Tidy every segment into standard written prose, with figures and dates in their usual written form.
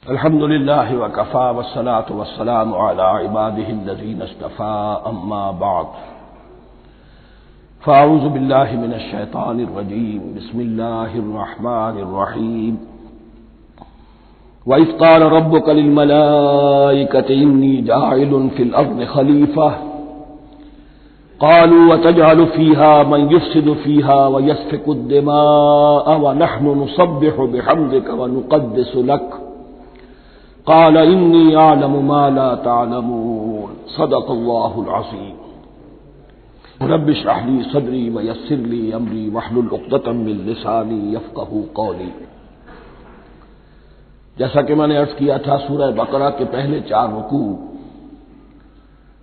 الحمد لله وكفى والصلاة والسلام على عباده الذين اصطفى أما بعد فأعوذ بالله من الشيطان الرجيم بسم الله الرحمن الرحيم وإذ قال ربك للملائكة إني جاعل في الأرض خليفة قالوا وتجعل فيها من يفسد فيها ويسفك الدماء ونحن نسبح بحمدك ونقدس لك قال إني أعلم ما لا تعلمون صدق الله العظيم رب اشرح لي صدري ويسر لي أمري واحلل عقدة من لساني يفقهوا قولي۔ جیسا کہ میں نے عرض کیا تھا، سورہ بقرہ کے پہلے 4 رکوع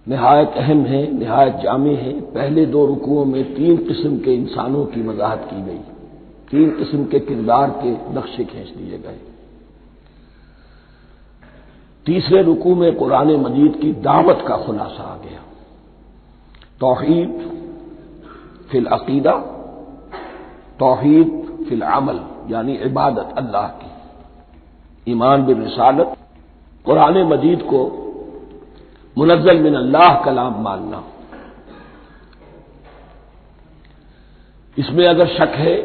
نہایت اہم ہیں، نہایت جامع ہیں۔ پہلے 2 رکوعوں میں 3 قسم کے انسانوں کی وضاحت کی گئی، 3 قسم کے کردار کے نقشے کھینچ دیے گئے۔ تیسرے رکوع میں قرآن مجید کی دعوت کا خلاصہ آ گیا، توحید فی العقیدہ، توحید فی العمل، یعنی عبادت اللہ کی، ایمان بالرسالت، قرآن مجید کو منزل من اللہ کلام ماننا۔ اس میں اگر شک ہے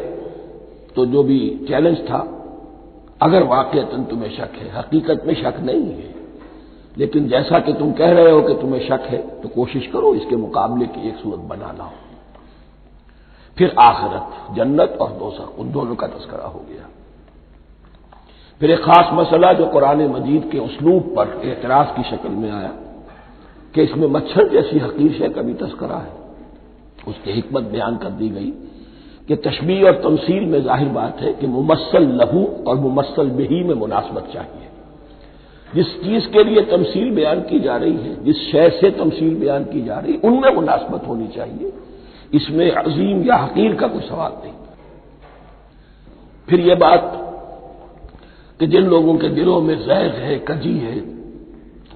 تو جو بھی چیلنج تھا، اگر واقعتاً تمہیں شک ہے، حقیقت میں شک نہیں ہے، لیکن جیسا کہ تم کہہ رہے ہو کہ تمہیں شک ہے تو کوشش کرو اس کے مقابلے کی ایک صورت بنانا ہو۔ پھر آخرت، جنت اور دوزخ، ان دونوں کا تذکرہ ہو گیا۔ پھر ایک خاص مسئلہ جو قرآن مجید کے اسلوب پر اعتراض کی شکل میں آیا کہ اس میں مچھر جیسی حقیر شے کا بھی تذکرہ ہے، اس کی حکمت بیان کر دی گئی کہ تشبیہ اور تمثیل میں ظاہر بات ہے کہ ممثل لہو اور ممثل بہی میں مناسبت چاہیے۔ جس چیز کے لیے تمثیل بیان کی جا رہی ہے، جس شے سے تمثیل بیان کی جا رہی ہے، ان میں مناسبت ہونی چاہیے، اس میں عظیم یا حقیر کا کوئی سوال نہیں۔ پھر یہ بات کہ جن لوگوں کے دلوں میں زیغ ہے، کجی ہے،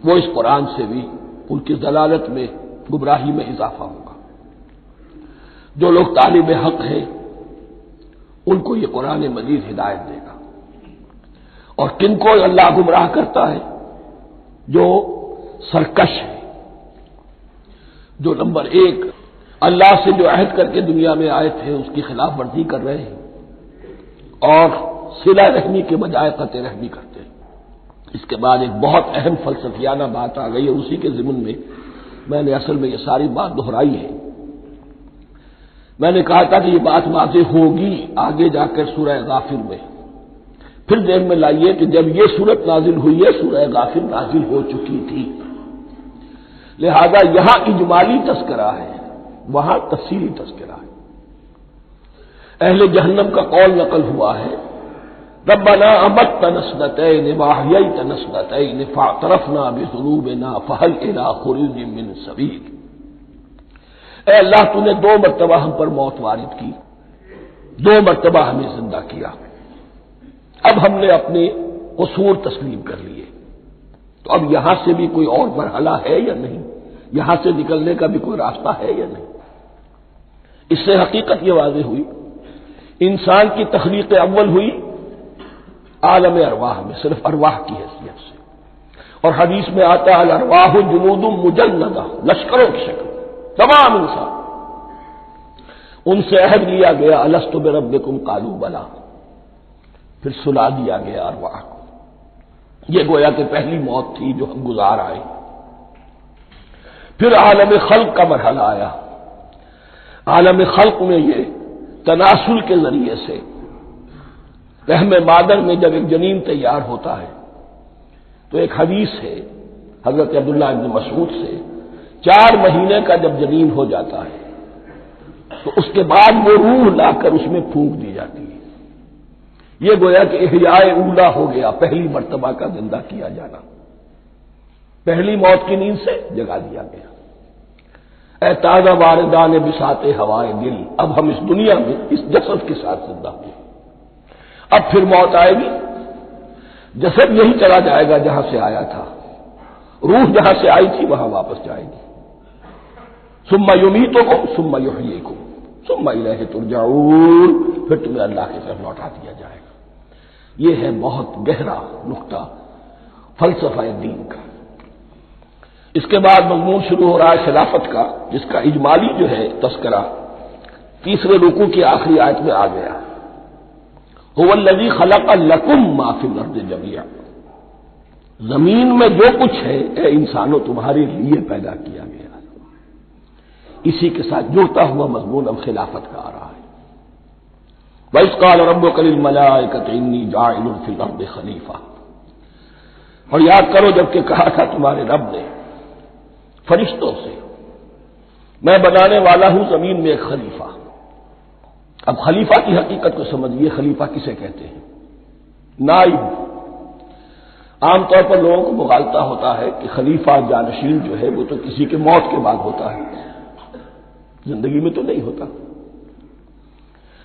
وہ اس قرآن سے بھی ان کی ضلالت میں، گمراہی میں اضافہ ہوگا۔ جو لوگ طالب حق ہیں ان کو یہ قرآن مجید ہدایت دے گا، اور کن کو اللہ گمراہ کرتا ہے؟ جو سرکش ہے، جو نمبر 1 اللہ سے جو عہد کر کے دنیا میں آئے تھے اس کی خلاف ورزی کر رہے ہیں اور صلہ رحمی کے بجائے قطع رحمی کرتے ہیں۔ اس کے بعد ایک بہت اہم فلسفیانہ بات آ گئی، اور اسی کے ضمن میں نے اصل میں یہ ساری بات دہرائی ہے۔ میں نے کہا تھا کہ یہ بات واضح ہوگی آگے جا کر سورہ غافر میں۔ پھر ذہن میں لائیے کہ جب یہ سورت نازل ہوئی ہے، سورہ غافر نازل ہو چکی تھی، لہذا یہاں اجمالی تذکرہ ہے، وہاں تفصیلی تذکرہ ہے۔ اہل جہنم کا قول نقل ہوا ہے، ربنا امتنا اثنتین واحییتنا اثنتین فاعترفنا بذنوبنا فهل الى خروج من سبیل۔ اے اللہ، تو نے 2 مرتبہ ہم پر موت وارد کی، 2 مرتبہ ہمیں زندہ کیا، اب ہم نے اپنے قصور تسلیم کر لیے، تو اب یہاں سے بھی کوئی اور مرحلہ ہے یا نہیں؟ یہاں سے نکلنے کا بھی کوئی راستہ ہے یا نہیں؟ اس سے حقیقت یہ واضح ہوئی، انسان کی تخلیق اول ہوئی عالم ارواح میں، صرف ارواح کی حیثیت سے، اور حدیث میں آتا ہے الارواح جنود مجندہ، لشکروں کی شکل، تمام انسان۔ ان سے عہد لیا گیا الست بربکم قالوا بلی، پھر سلا دیا گیا ارواح کو۔ یہ گویا کہ پہلی موت تھی جو ہم گزار آئے۔ پھر عالم خلق کا مرحلہ آیا۔ عالم خلق میں یہ تناسل کے ذریعے سے رحم مادر میں جب ایک جنین تیار ہوتا ہے تو ایک حدیث ہے حضرت عبداللہ ابن مسعود سے، 4 مہینے کا جب جنین ہو جاتا ہے تو اس کے بعد وہ روح لا کر اس میں پھونک دی جاتی ہے۔ یہ گویا کہ احیاء اولا ہو گیا، پہلی مرتبہ کا زندہ کیا جانا، پہلی موت کی نیند سے جگا دیا گیا۔ اے تازہ واردان بساط ہوائے دل، اب ہم اس دنیا میں اس جسد کے ساتھ زندہ ہوئے، اب پھر موت آئے گی، جسد یہی چلا جائے گا جہاں سے آیا تھا، روح جہاں سے آئی تھی وہاں واپس جائے گی۔ ثم یمیتکم ثم یحییکم ثم الیہ ترجعون، پھر تمہیں اللہ کی طرف لوٹا دیا جائے گا۔ یہ ہے بہت گہرا نقطہ فلسفہ دین کا۔ اس کے بعد مضمون شروع ہو رہا ہے خلافت کا، جس کا اجمالی جو ہے تذکرہ تیسرے رکوع کی آخری آیت میں آ گیا۔ هو الذی خلق لکم ما فی الارض جمیعا، زمین میں جو کچھ ہے اے انسانوں تمہارے لیے پیدا کیا گیا۔ اسی کے ساتھ جڑتا ہوا مضمون اب خلافت کا آ رہا ہے۔ وَإِذْ قَالَ رَبُّكَ لِلْمَلَائِكَةِ إِنِّي جَاعِلٌ فِي الْأَرْضِ خَلِيفَةً، اور یاد کرو جب کہ کہا تھا تمہارے رب نے فرشتوں سے، میں بنانے والا ہوں زمین میں ایک خلیفہ۔ اب خلیفہ کی حقیقت کو سمجھیے، خلیفہ کسے کہتے ہیں؟ نائب۔ عام طور پر لوگوں کو مغالطہ ہوتا ہے کہ خلیفہ جانشین جو ہے وہ تو کسی کے موت کے بعد ہوتا ہے، زندگی میں تو نہیں ہوتا۔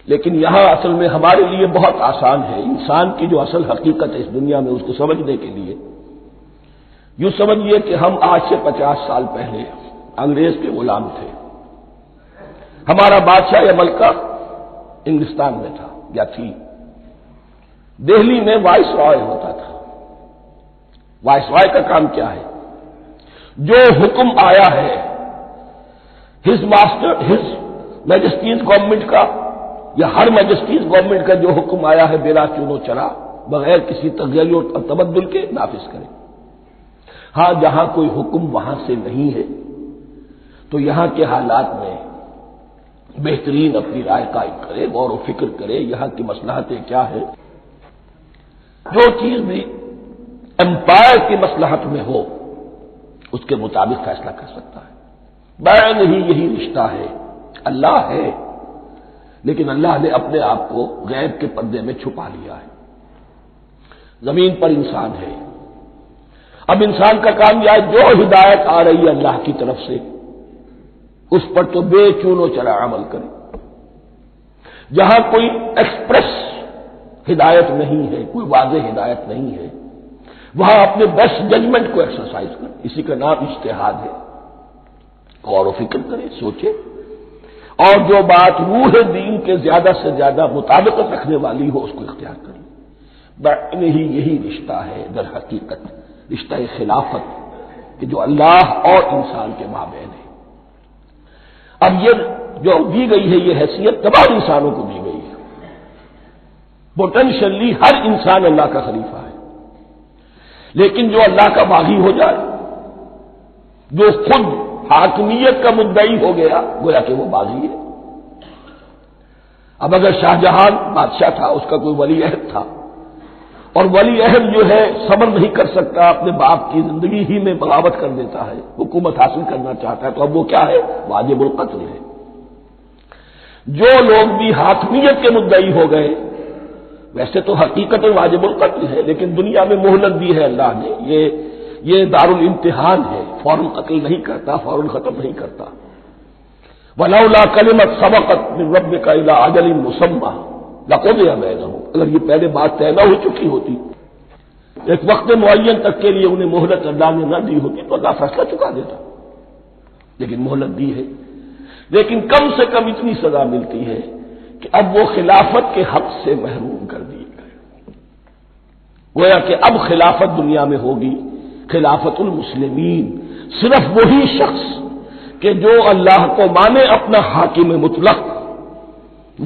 لیکن یہاں اصل میں ہمارے لیے بہت آسان ہے، انسان کی جو اصل حقیقت ہے اس دنیا میں اس کو سمجھنے کے لیے یوں سمجھیے کہ ہم آج سے 50 سال پہلے انگریز کے غلام تھے۔ ہمارا بادشاہ یا ملکہ انگلستان میں تھا یا تھی۔ دہلی میں وائس رائے ہوتا تھا۔ وائس رائے کا کام کیا ہے؟ جو حکم آیا ہے ہز میجسٹیز گورنمنٹ کا یا ہر میجسٹیز گورنمنٹ کا جو حکم آیا ہے بلا چون و چرا، بغیر کسی تغیر و تبدل کے نافذ کرے۔ ہاں جہاں کوئی حکم وہاں سے نہیں ہے تو یہاں کے حالات میں بہترین اپنی رائے قائم کرے، غور و فکر کرے، یہاں کی مصلحتیں کیا ہے۔ جو چیز بھی امپائر کی مصلحت میں ہو اس کے مطابق فیصلہ کر سکتا ہے۔ بین ہی یہی رشتہ ہے۔ اللہ ہے لیکن اللہ نے اپنے آپ کو غیب کے پردے میں چھپا لیا ہے۔ زمین پر انسان ہے، اب انسان کا کام یہ ہے جو ہدایت آ رہی ہے اللہ کی طرف سے اس پر تو بے چون و چرا عمل کرے۔ جہاں کوئی ایکسپریس ہدایت نہیں ہے، کوئی واضح ہدایت نہیں ہے، وہاں اپنے بیسٹ ججمنٹ کو ایکسرسائز کرے۔ اسی کا نام اجتہاد ہے۔ غور و فکر کرے، سوچے، اور جو بات روح دین کے زیادہ سے زیادہ مطابقت رکھنے والی ہو اس کو اختیار کرے۔ بین ہی یہی رشتہ ہے در حقیقت، رشتہ خلافت کہ جو اللہ اور انسان کے مابین ہے۔ اب یہ جو دی گئی ہے یہ حیثیت تمام انسانوں کو دی گئی ہے۔ پوٹینشلی ہر انسان اللہ کا خلیفہ ہے، لیکن جو اللہ کا باغی ہو جائے، جو خود حاکمیت کا مدعی ہو گیا، گویا کہ وہ باغی ہے۔ اب اگر شاہجہان بادشاہ تھا، اس کا کوئی ولی عہد تھا، اور ولی عہد جو ہے صبر نہیں کر سکتا، اپنے باپ کی زندگی ہی میں بغاوت کر دیتا ہے، حکومت حاصل کرنا چاہتا ہے، تو اب وہ کیا ہے؟ واجب القتل ہے۔ جو لوگ بھی حاکمیت کے مدعی ہو گئے، ویسے تو حقیقت واجب القتل ہے، لیکن دنیا میں مہلت دی ہے اللہ نے، یہ دارالامتحان ہے، فوراً قتل نہیں کرتا، فوراً ختم نہیں کرتا۔ وَلَوْلَا كَلِمَةٌ سَبَقَتْ مِن رَّبِّكَ إِلَىٰ أَجَلٍ مُّسَمًّى لَقُضِيَ بَيْنَهُمْ، اگر یہ پہلے بات طے نہ ہو چکی ہوتی، ایک وقت معین تک کے لیے انہیں مہلت اللہ نے نہ دی ہوتی تو اللہ فیصلہ چکا دیتا، لیکن مہلت دی ہے۔ لیکن کم سے کم اتنی سزا ملتی ہے کہ اب وہ خلافت کے حق سے محروم کر دیے گئے۔ گویا کہ اب خلافت دنیا میں ہوگی خلافت المسلمین، صرف وہی شخص کہ جو اللہ کو مانے اپنا حاکم مطلق،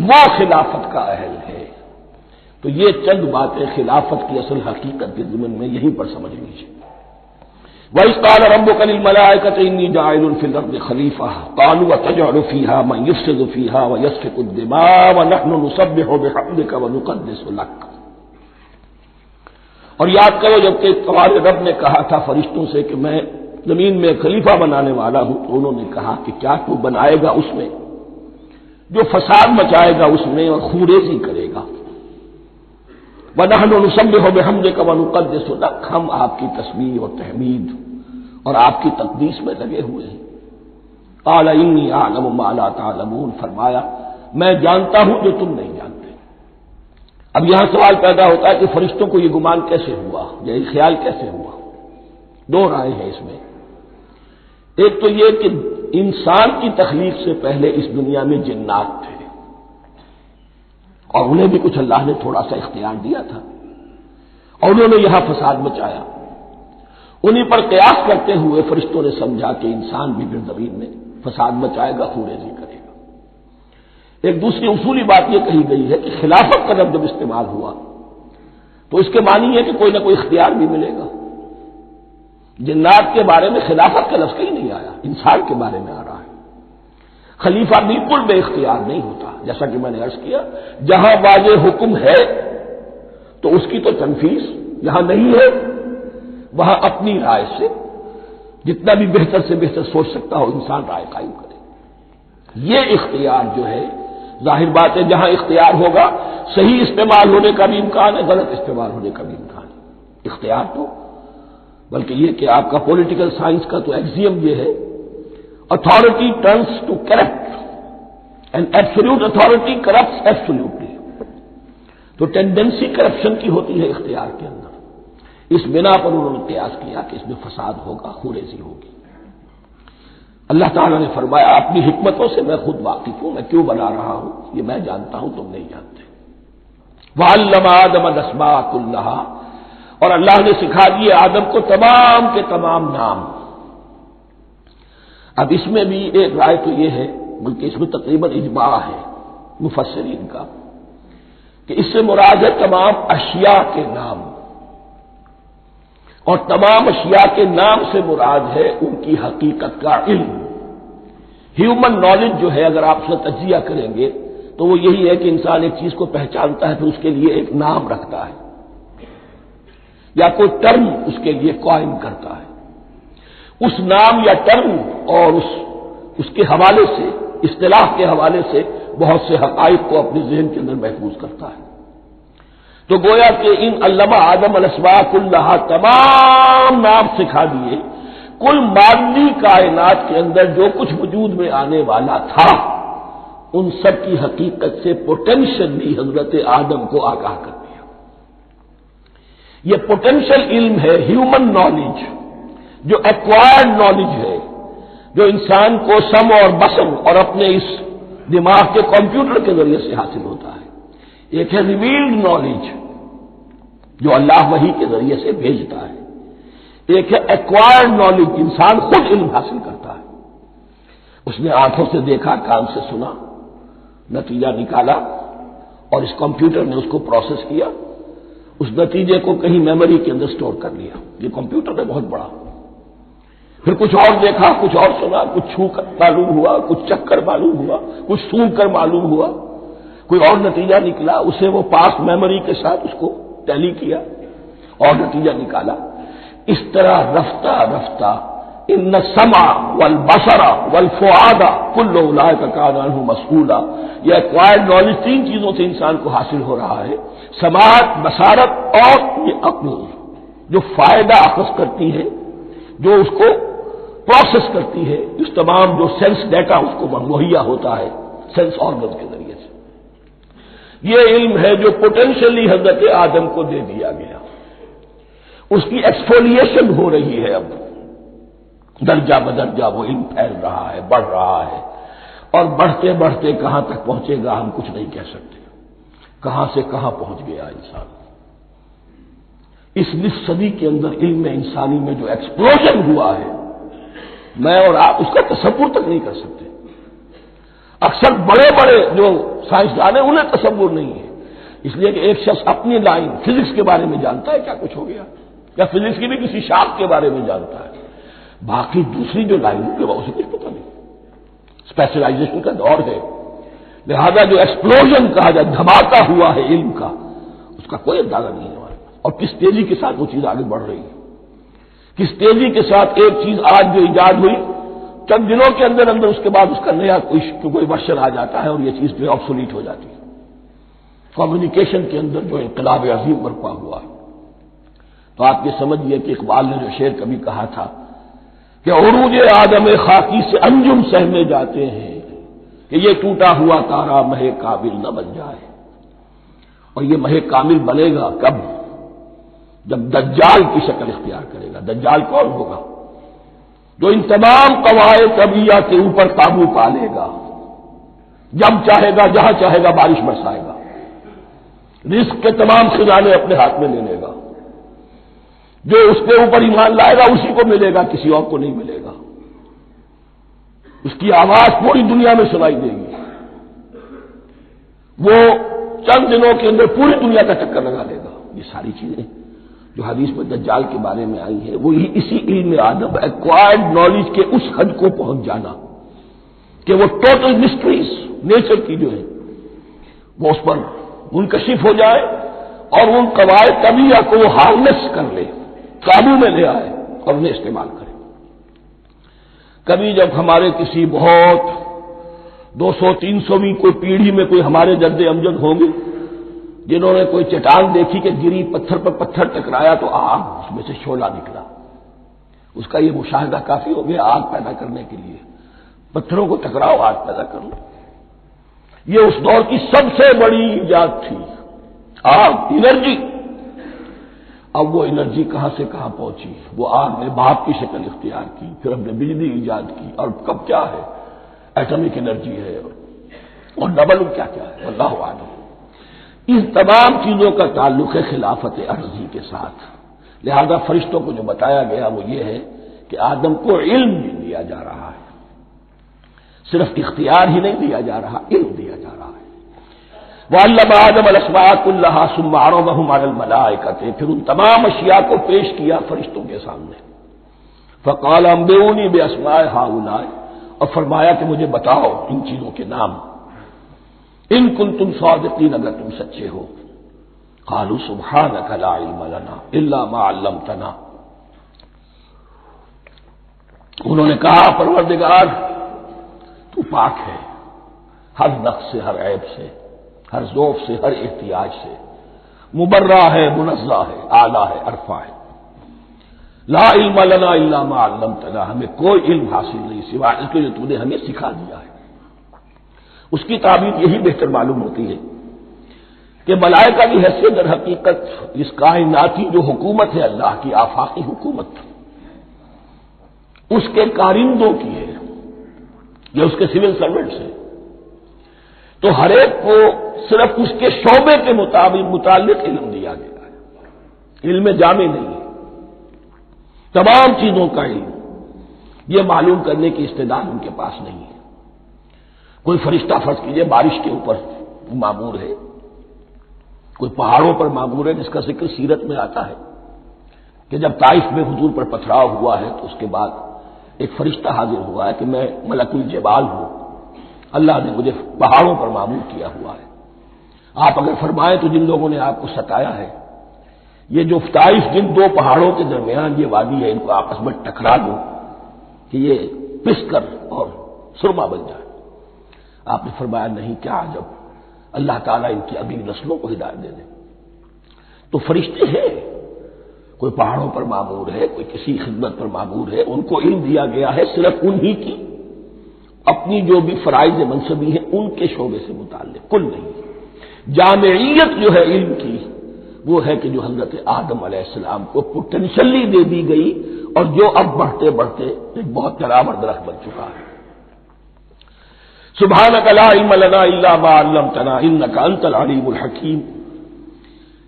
وہ خلافت کا اہل ہے۔ تو یہ چند باتیں خلافت کی اصل حقیقت کے ضمن میں یہیں پر سمجھ لیجیے۔ وَإِذْ قَالَ رَبُّكَ لِلْمَلَائِكَةِ إِنِّي جَاعِلٌ فِي الْأَرْضِ خَلِيفَةً قَالُوا أَتَجْعَلُ فِيهَا مَن يُفْسِدُ فِيهَا وَيَسْفِكُ الدِّمَاءَ وَنَحْنُ نُسَبِّحُ بِحَمْدِكَ وَنُقَدِّسُ لَكَ۔ اور یاد کرو جب کہ تمہارے رب نے کہا تھا فرشتوں سے کہ میں زمین میں خلیفہ بنانے والا ہوں، تو انہوں نے کہا کہ کیا تو بنائے گا اس میں جو فساد مچائے گا اس میں اور خوریزی کرے گا۔ وَنَحْنُ نُسَبِّحُ بِحَمْدِكَ وَنُقَدِّسُ لَكَ، ہم آپ کی تسبیح اور تحمید اور آپ کی تقدیس میں لگے ہوئے ہیں۔ قَالَ إِنِّي أَعْلَمُ مَا لَا تَعْلَمُونَ، فرمایا میں جانتا ہوں جو تم نہیں جانتے۔ اب یہاں سوال پیدا ہوتا ہے کہ فرشتوں کو یہ گمان کیسے ہوا، یہ خیال کیسے ہوا؟ دو رائے ہیں اس میں۔ ایک تو یہ کہ انسان کی تخلیق سے پہلے اس دنیا میں جنات تھے، اور انہیں بھی کچھ اللہ نے تھوڑا سا اختیار دیا تھا، اور انہوں نے یہاں فساد مچایا۔ انہی پر قیاس کرتے ہوئے فرشتوں نے سمجھا کہ انسان بھی پھر زمین میں فساد مچائے گا، خوریزی کرے گا۔ ایک دوسری اصولی بات یہ کہی گئی ہے کہ خلافت کا لفظ جب استعمال ہوا تو اس کے معنی ہے کہ کوئی نہ کوئی اختیار بھی ملے گا۔ جنات کے بارے میں خلافت کا لفظ کہیں نہیں آیا، انسان کے بارے میں آ رہا ہے۔ خلیفہ بالکل بے اختیار نہیں ہوتا، جیسا کہ میں نے عرض کیا، جہاں واضح حکم ہے تو اس کی تو تنفیذ، جہاں نہیں ہے وہاں اپنی رائے سے جتنا بھی بہتر سے بہتر سوچ سکتا ہو انسان رائے قائم کرے۔ یہ اختیار جو ہے، ظاہر بات ہے جہاں اختیار ہوگا صحیح استعمال ہونے کا بھی امکان ہے، غلط استعمال ہونے کا بھی امکان ہے۔ اختیار تو بلکہ یہ کہ آپ کا پولیٹیکل سائنس کا تو ایکسیم یہ ہے، authority tends to corrupt and absolute authority corrupts absolutely. تو ٹینڈنسی کرپشن کی ہوتی ہے اختیار کے اندر، اس بنا پر انہوں نے قیاس کیا کہ اس میں فساد ہوگا، خوریزی ہوگی۔ اللہ تعالیٰ نے فرمایا اپنی حکمتوں سے میں خود واقف ہوں، میں کیوں بنا رہا ہوں یہ میں جانتا ہوں، تم نہیں جانتے۔ وَعَلَّمَ آدَمَ الْأَسْمَاءَ كُلَّهَا، اور اللہ نے سکھا دیے آدم کو تمام کے تمام نام۔ اب اس میں بھی ایک رائے تو یہ ہے، بلکہ اس میں تقریباً اجماع ہے مفسرین کا، کہ اس سے مراد ہے تمام اشیاء کے نام، اور تمام اشیاء کے نام سے مراد ہے ان کی حقیقت کا علم۔ ہیومن نالج جو ہے، اگر آپ اس کا تجزیہ کریں گے تو وہ یہی ہے کہ انسان ایک چیز کو پہچانتا ہے، پھر اس کے لیے ایک نام رکھتا ہے یا کوئی ٹرم اس کے لیے قائم کرتا ہے۔ اس نام یا ٹرم اور اس کے حوالے سے، اصطلاح کے حوالے سے بہت سے حقائق کو اپنے ذہن کے اندر محفوظ کرتا ہے۔ تو گویا کہ ان علمہ آدم الاسماء کلہا، تمام نام سکھا دیے کل مادی کائنات کے اندر جو کچھ وجود میں آنے والا تھا، ان سب کی حقیقت سے پوٹینشلی حضرت آدم کو آگاہ کر دیا۔ یہ پوٹینشل علم ہے، ہیومن نالج، جو ایکوائرڈ نالج ہے، جو انسان کو سم اور بسم اور اپنے اس دماغ کے کمپیوٹر کے ذریعے سے حاصل ہوتا ہے۔ ایک ہے ریویلڈ نالج جو اللہ وحی کے ذریعے سے بھیجتا ہے، ایک ہے ایکوائرڈ نالج، انسان خود علم حاصل کرتا ہے۔ اس نے آنکھوں سے دیکھا، کان سے سنا، نتیجہ نکالا، اور اس کمپیوٹر نے اس کو پروسیس کیا، اس نتیجے کو کہیں میموری کے اندر سٹور کر لیا۔ یہ کمپیوٹر ہے بہت بڑا۔ پھر کچھ اور دیکھا، کچھ اور سنا، کچھ چھو کر معلوم ہوا، کچھ چکھ کر معلوم ہوا، کچھ سونگ کر معلوم ہوا، کوئی اور نتیجہ نکلا، اسے وہ پاس میموری کے ساتھ اس کو ٹیلی کیا اور نتیجہ نکالا۔ اس طرح رفتہ رفتہ ان السمع والبصر والفؤاد کل اولئک کان عنہ مسئولا، یہ ایکوائرڈ نالج تین چیزوں سے انسان کو حاصل ہو رہا ہے، سماعت، بصارت اور یہ عقل، جو فائدہ اخذ کرتی ہے، جو اس کو پروسیس کرتی ہے، اس تمام جو سینس ڈیٹا اس کو مہیا ہوتا ہے سینس آرگن کے ذریعے سے۔ یہ علم ہے جو پوٹینشلی حضرت آدم کو دے دیا گیا، اس کی ایکسفولیشن ہو رہی ہے، اب درجہ بدرجہ وہ علم پھیل رہا ہے، بڑھ رہا ہے، اور بڑھتے بڑھتے کہاں تک پہنچے گا ہم کچھ نہیں کہہ سکتے، کہاں سے کہاں پہنچ گیا انسان۔ اس نصف صدی کے اندر علم انسانی میں جو ایکسپلوژن ہوا ہے، میں اور آپ اس کا تصور تک نہیں کر سکتے۔ اکثر بڑے بڑے جو سائنسدان ہیں انہیں تصور نہیں ہے، اس لیے کہ ایک شخص اپنی لائن فزکس کے بارے میں جانتا ہے کیا کچھ ہو گیا، یا فزکس کی بھی کسی شاخ کے بارے میں جانتا ہے، باقی دوسری جو لائن ہے اسے کچھ پتہ نہیں۔ اسپیشلائزیشن کا دور ہے، لہذا جو ایکسپلوژن کہا جائے، دھماکہ ہوا ہے علم کا، اس کا کوئی اندازہ نہیں ہے ہمارے پاس، اور کس تیزی کے ساتھ وہ چیز آگے بڑھ رہی ہے، کس تیزی کے ساتھ ایک چیز آج جو ایجاد ہوئی چند دنوں کے اندر اندر اس کے بعد اس کا نیا کوئی ورژن آ جاتا ہے اور یہ چیز جو آبسولیٹ ہو جاتی ہے۔ کمیونیکیشن کے اندر جو انقلاب عظیم برپا ہوا ہے، تو آپ یہ سمجھیے کہ اقبال نے جو شعر کبھی کہا تھا کہ عروج آدم خاکی سے انجم سہمے جاتے ہیں، کہ یہ ٹوٹا ہوا تارا مہ کامل نہ بن جائے، اور یہ مہ کامل بنے گا کب؟ جب دجال کی شکل اختیار کرے گا۔ دجال کون ہوگا؟ جو ان تمام قواعد طبیعہ کے اوپر قابو پا لے گا، جب چاہے گا جہاں چاہے گا بارش برسائے گا، رزق کے تمام خزانے اپنے ہاتھ میں لے لے گا، جو اس کے اوپر ایمان لائے گا اسی کو ملے گا، کسی اور کو نہیں ملے گا، اس کی آواز پوری دنیا میں سنائی دے گی، وہ چند دنوں کے اندر پوری دنیا کا چکر لگا لے گا۔ یہ ساری چیزیں جو حدیث میں دجال کے بارے میں آئی ہیں وہ اسی علم آدم ایکوائرڈ نالج کے اس حد کو پہنچ جانا کہ وہ ٹوٹل مسٹریز نیچر کی جو ہے وہ اس پر منکشف ہو جائے اور ان قواعد طبیعہ کو وہ ہارنس کر لے، قابو میں لے آئے اور انہیں استعمال کرے۔ کبھی جب ہمارے کسی بہت 200-300ویں کوئی پیڑھی میں کوئی ہمارے جد امجد ہوں گے جنہوں نے کوئی چٹان دیکھی کہ گری، پتھر پر پتھر ٹکرایا تو آگ اس میں سے شعلہ نکلا، اس کا یہ مشاہدہ کافی ہو گیا آگ پیدا کرنے کے لیے، پتھروں کو ٹکراؤ آگ پیدا کر لو۔ یہ اس دور کی سب سے بڑی ایجاد تھی، آگ، انرجی۔ اب وہ انرجی کہاں سے کہاں پہنچی، وہ آگ نے بھاپ کی شکل اختیار کی، پھر ہم نے بجلی ایجاد کی، اور کب کیا ہے، ایٹمک انرجی ہے اور ڈبل کیا کیا ہے، اللہ اعلم۔ اس تمام چیزوں کا تعلق ہے خلافت ارضی کے ساتھ، لہذا فرشتوں کو جو بتایا گیا وہ یہ ہے کہ آدم کو علم بھی دیا جا رہا ہے، صرف اختیار ہی نہیں دیا جا رہا، علم دیا جا رہا ہے۔ وَعَلَّمَ آدَمَ الْأَسْمَاءَ كُلَّهَا ثُمَّ عَرَضَهُمْ عَلَى الْمَلَائِكَةِ، پھر ان تمام اشیاء کو پیش کیا فرشتوں کے سامنے۔ فَقَالَ أَنبِئُونِي بِأَسْمَاءِ هَؤُلَاءِ، اور فرمایا کہ مجھے بتاؤ ان چیزوں کے نام، ان کنتم صادقین، اگر تم سچے ہو۔ قالوا سبحانك لا علم لنا الا ما علمتنا، انہوں نے کہا پروردگار تو پاک ہے ہر نقص سے، ہر عیب سے، ہر ذوف سے، ہر احتیاج سے، مبرہ ہے، منزہ ہے، اعلیٰ ہے، عرفہ ہے۔ لا علم لنا الا ما علمتنا، ہمیں کوئی علم حاصل نہیں سوائے اس کے جو تو نے ہمیں سکھا دیا ہے۔ اس کی تعبیر یہی بہتر معلوم ہوتی ہے کہ ملائکہ کی حیثیت در حقیقت اس کائناتی جو حکومت ہے اللہ کی آفاقی حکومت، اس کے کارندوں کی ہے، یہ اس کے سول سروینٹس ہیں، تو ہر ایک کو صرف اس کے شعبے کے متعلق علم دیا گیا ہے، علم جامع نہیں ہے، تمام چیزوں کا علم یہ معلوم کرنے کی استعداد ان کے پاس نہیں ہے۔ کوئی فرشتہ فرض کیجئے بارش کے اوپر معمور ہے، کوئی پہاڑوں پر معمور ہے، جس کا ذکر سیرت میں آتا ہے کہ جب طائف میں حضور پر پتھراؤ ہوا ہے تو اس کے بعد ایک فرشتہ حاضر ہوا ہے کہ میں ملک الجبال ہوں، اللہ نے مجھے پہاڑوں پر معمور کیا ہوا ہے، آپ اگر فرمائیں تو جن لوگوں نے آپ کو ستایا ہے، یہ جو طائف جن دو پہاڑوں کے درمیان یہ وادی ہے، ان کو آپس میں ٹکرا دو کہ یہ پس کر اور سرما بن جائے۔ آپ نے فرمایا نہیں، کیا عجب، اللہ تعالیٰ ان کی اگلی نسلوں کو ہدایت دے دے۔ تو فرشتے ہیں، کوئی پہاڑوں پر معمور ہے، کوئی کسی خدمت پر معمور ہے، ان کو علم دیا گیا ہے صرف انہی کی اپنی جو بھی فرائض منصبی ہیں ان کے شعبے سے متعلق، کل نہیں۔ جامعیت جو ہے علم کی وہ ہے کہ جو حضرت آدم علیہ السلام کو پوٹینشلی دے دی گئی اور جو اب بڑھتے بڑھتے ایک بہت چرامر درخت بن چکا ہے۔ سبحانک لا علم لنا الا ما علمتنا انک انت العلیم الحکیم،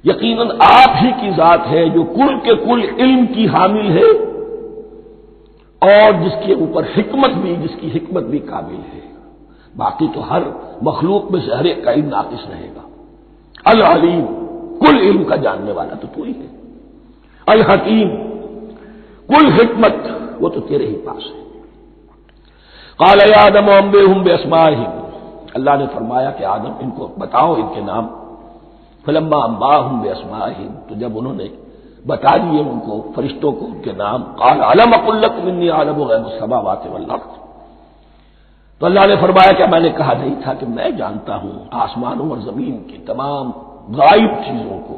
یقیناً آپ ہی کی ذات ہے جو کل کے کل علم کی حامل ہے اور جس کے اوپر حکمت بھی، جس کی حکمت بھی کامل ہے، باقی تو ہر مخلوق میں سے ہر ایک کا علم ناقص رہے گا۔ العلیم، کل علم کا جاننے والا تو تو ہی ہے، الحکیم، کل حکمت وہ تو تیرے ہی پاس ہے۔ قال یا آدم انبئہم باسمائہم، اللہ نے فرمایا کہ آدم ان کو بتاؤ ان کے نام۔ فلما انباہم باسمائہم، تو جب انہوں نے بتا دیے ان کو فرشتوں کو ان کے نام، قال علم اقل لکم انی اعلم غیب السماوات والارض، تو اللہ نے فرمایا کہ میں نے کہا نہیں تھا کہ میں جانتا ہوں آسمانوں اور زمین کی تمام غائب چیزوں کو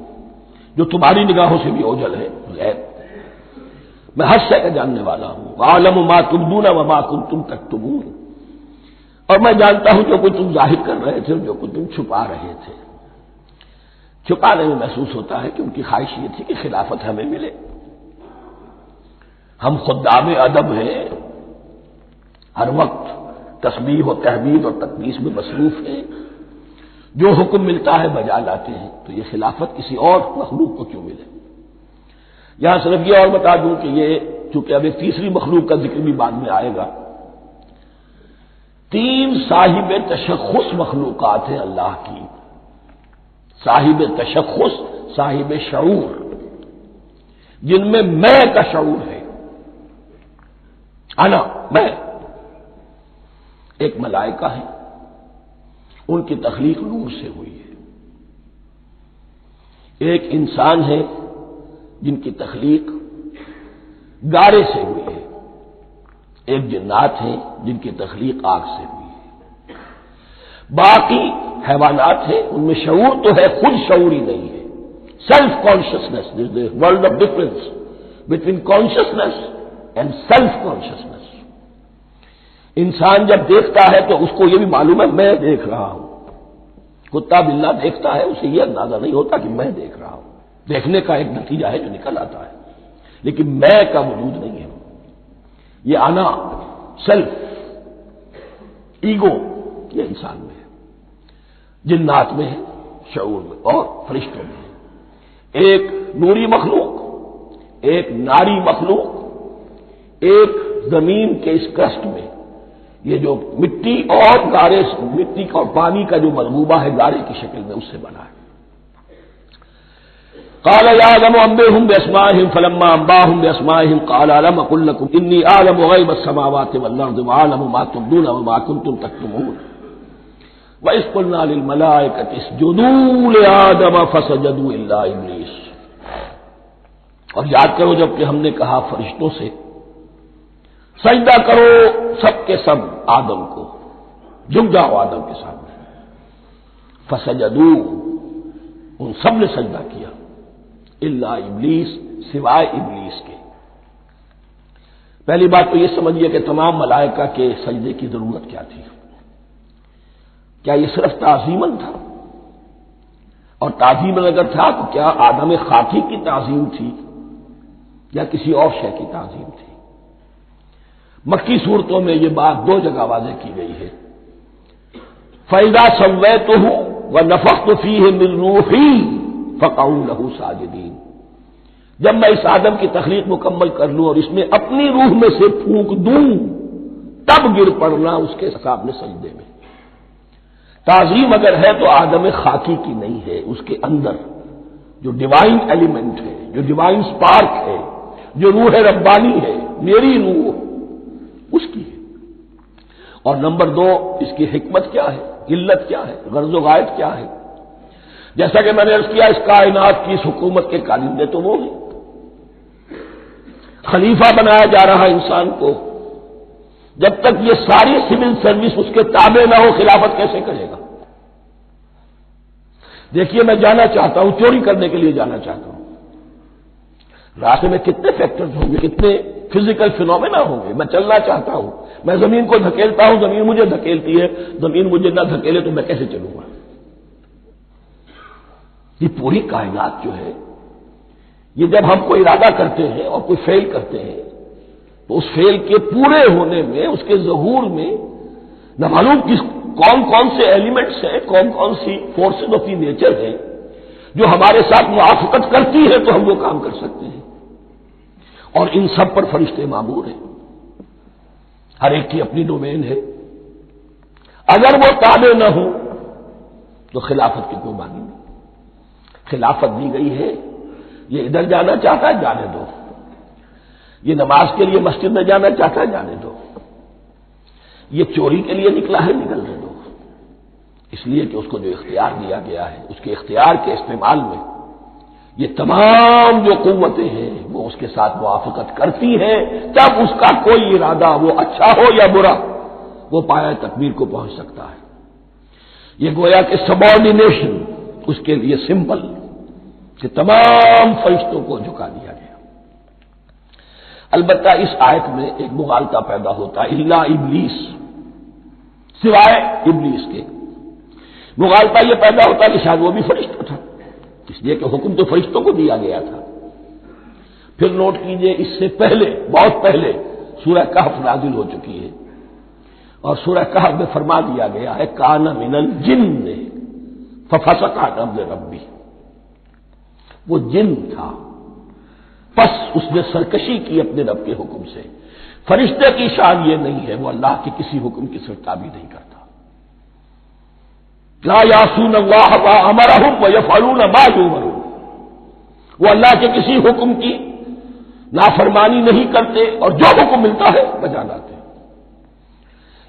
جو تمہاری نگاہوں سے بھی اوجھل ہے، غیب، میں ہر شے کا جاننے والا ہوں۔ وَأَعْلَمُ مَا تُبْدُونَ وَمَا كُنتُمْ تَكْتُمُونَ، اور میں جانتا ہوں جو کچھ تم ظاہر کر رہے تھے اور جو کچھ تم چھپا رہے تھے۔ چھپانے میں محسوس ہوتا ہے کہ ان کی خواہش یہ تھی کہ خلافت ہمیں ملے، ہم خدام ادب ہیں، ہر وقت تسبیح و تحمید اور تقدیس میں مصروف ہیں، جو حکم ملتا ہے بجا لاتے ہیں، تو یہ خلافت کسی اور مخلوق کو کیوں ملے؟ یہاں صرف یہ اور بتا دوں کہ یہ چونکہ اب ایک تیسری مخلوق کا ذکر بھی بعد میں آئے گا، 3 صاحب تشخص مخلوقات ہیں اللہ کی، صاحب تشخص، صاحب شعور، جن میں میں کا شعور ہے، انا، میں۔ ایک ملائکہ ہے، ان کی تخلیق نور سے ہوئی ہے۔ ایک انسان ہے جن کی تخلیق گارے سے ہوئی ہے۔ ایک جنات ہیں جن کی تخلیق آگ سے ہوئی ہے۔ باقی حیوانات ہیں، ان میں شعور تو ہے، خود شعور ہی نہیں ہے۔ Self consciousness, this is world of difference between consciousness and self consciousness. انسان جب دیکھتا ہے تو اس کو یہ بھی معلوم ہے میں دیکھ رہا ہوں۔ کتا بلا دیکھتا ہے، اسے یہ اندازہ نہیں ہوتا کہ میں دیکھ رہا ہوں، دیکھنے کا ایک نتیجہ ہے جو نکل آتا ہے، لیکن میں کا وجود نہیں ہے۔ یہ انا، سیلف، ایگو، یہ انسان میں ہے، جنات میں ہے، شعور میں اور فرشتوں میں ہے۔ ایک نوری مخلوق، ایک ناری مخلوق، ایک زمین کے اس کرسٹ میں، یہ جو مٹی اور گارے، مٹی اور پانی کا جو ملغوبہ ہے گارے کی شکل میں، اس سے بنا ہے۔ قال يا آدم انبئهم باسمائهم فلما انباهم باسمائهم قال الم اقل لكم اني اعلم غيب السماوات والارض واعلم ما تبدون وما كنتم تكتمون واذ قلنا للملائكه اسجدوا لآدم فسجدوا الا ابلیس۔ اور یاد کرو جب کہ ہم نے کہا فرشتوں سے سجدہ کرو سب کے سب آدم کو، جھک جاؤ آدم کے سامنے، فسجدوا، ان سب نے سجدہ کیا، الا ابلیس، سوائے ابلیس کے۔ پہلی بات تو یہ سمجھیے کہ تمام ملائکہ کے سجدے کی ضرورت کیا تھی؟ کیا یہ صرف تعظیماً تھا؟ اور تعظیماً اگر تھا تو کیا آدم خاکی کی تعظیم تھی یا کسی اور شے کی تعظیم تھی؟ مکی صورتوں میں یہ بات 2 جگہ واضح کی گئی ہے۔ فَإِذَا سَوَّيْتُهُ وَنَفَخْتُ فِيهِ مِن رُوحِي فَقَعُوا لَهُ سَاجِدِينَ، جب میں اس آدم کی تخلیق مکمل کر لوں اور اس میں اپنی روح میں سے پھونک دوں تب گر پڑنا اس کے سامنے سجدے میں۔ تعظیم اگر ہے تو آدم خاکی کی نہیں ہے، اس کے اندر جو ڈیوائن ایلیمنٹ ہے، جو ڈیوائن سپارک ہے، جو روح ربانی ہے، میری روح، اس کی ہے۔ اور نمبر 2، اس کی حکمت کیا ہے، علت کیا ہے، غرض و غائب کیا ہے؟ جیسا کہ میں نے عرض کیا، اس کائنات کی اس حکومت کے کارندے تو وہ ہیں۔ خلیفہ بنایا جا رہا انسان کو، جب تک یہ ساری سول سروس اس کے تابع نہ ہو خلافت کیسے کرے گا؟ دیکھیے میں جانا چاہتا ہوں، چوری کرنے کے لیے جانا چاہتا ہوں، راستے میں کتنے فیکٹرز ہوں گے، کتنے فزیکل فینومینا ہوں گے، میں چلنا چاہتا ہوں، میں زمین کو دھکیلتا ہوں، زمین مجھے دھکیلتی ہے، زمین مجھے نہ دھکیلے تو میں کیسے چلوں گا؟ یہ پوری کائنات جو ہے، یہ جب ہم کوئی ارادہ کرتے ہیں اور کوئی فیل کرتے ہیں تو اس فیل کے پورے ہونے میں، اس کے ظہور میں نہ معلوم کون کون سے ایلیمنٹس ہیں، کون کون سی فورسز آف دی نیچر ہیں جو ہمارے ساتھ موافقت کرتی ہے تو ہم وہ کام کر سکتے ہیں۔ اور ان سب پر فرشتے مامور ہیں، ہر ایک کی اپنی ڈومین ہے۔ اگر وہ تابع نہ ہو تو خلافت کی کوئی معنی نہیں۔ خلافت دی گئی ہے، یہ ادھر جانا چاہتا ہے جانے دو، یہ نماز کے لیے مسجد میں جانا چاہتا ہے جانے دو، یہ چوری کے لیے نکلا ہے نکلنے دو، اس لیے کہ اس کو جو اختیار دیا گیا ہے، اس کے اختیار کے استعمال میں یہ تمام جو قوتیں ہیں وہ اس کے ساتھ موافقت کرتی ہیں، تب اس کا کوئی ارادہ، وہ اچھا ہو یا برا، وہ پایہ تکمیل کو پہنچ سکتا ہے۔ یہ گویا کہ سبارڈینیشن اس کے لیے سمبل کہ تمام فرشتوں کو جھکا دیا گیا۔ البتہ اس آیت میں ایک مغالطہ پیدا ہوتا ہے، الا ابلیس، سوائے ابلیس کے۔ مغالطہ یہ پیدا ہوتا ہے کہ شاید وہ بھی فرشتہ تھا، اس لیے کہ حکم تو فرشتوں کو دیا گیا تھا۔ پھر نوٹ کیجئے، اس سے پہلے، بہت پہلے سورہ کہف نازل ہو چکی ہے، اور سورہ کہف میں فرما دیا گیا ہے کان من الجن ففسق عن امر ربی، وہ جن تھا، پس اس نے سرکشی کی اپنے رب کے حکم سے. فرشتے کی شان یہ نہیں ہے، وہ اللہ کے کسی حکم کی سرتابی نہیں کرتا. لا یعصون اللہ ما امرہم ویفعلون ما یؤمرون، وہ اللہ کے کسی حکم کی نافرمانی نہیں کرتے اور جو حکم ملتا ہے بجا لاتے.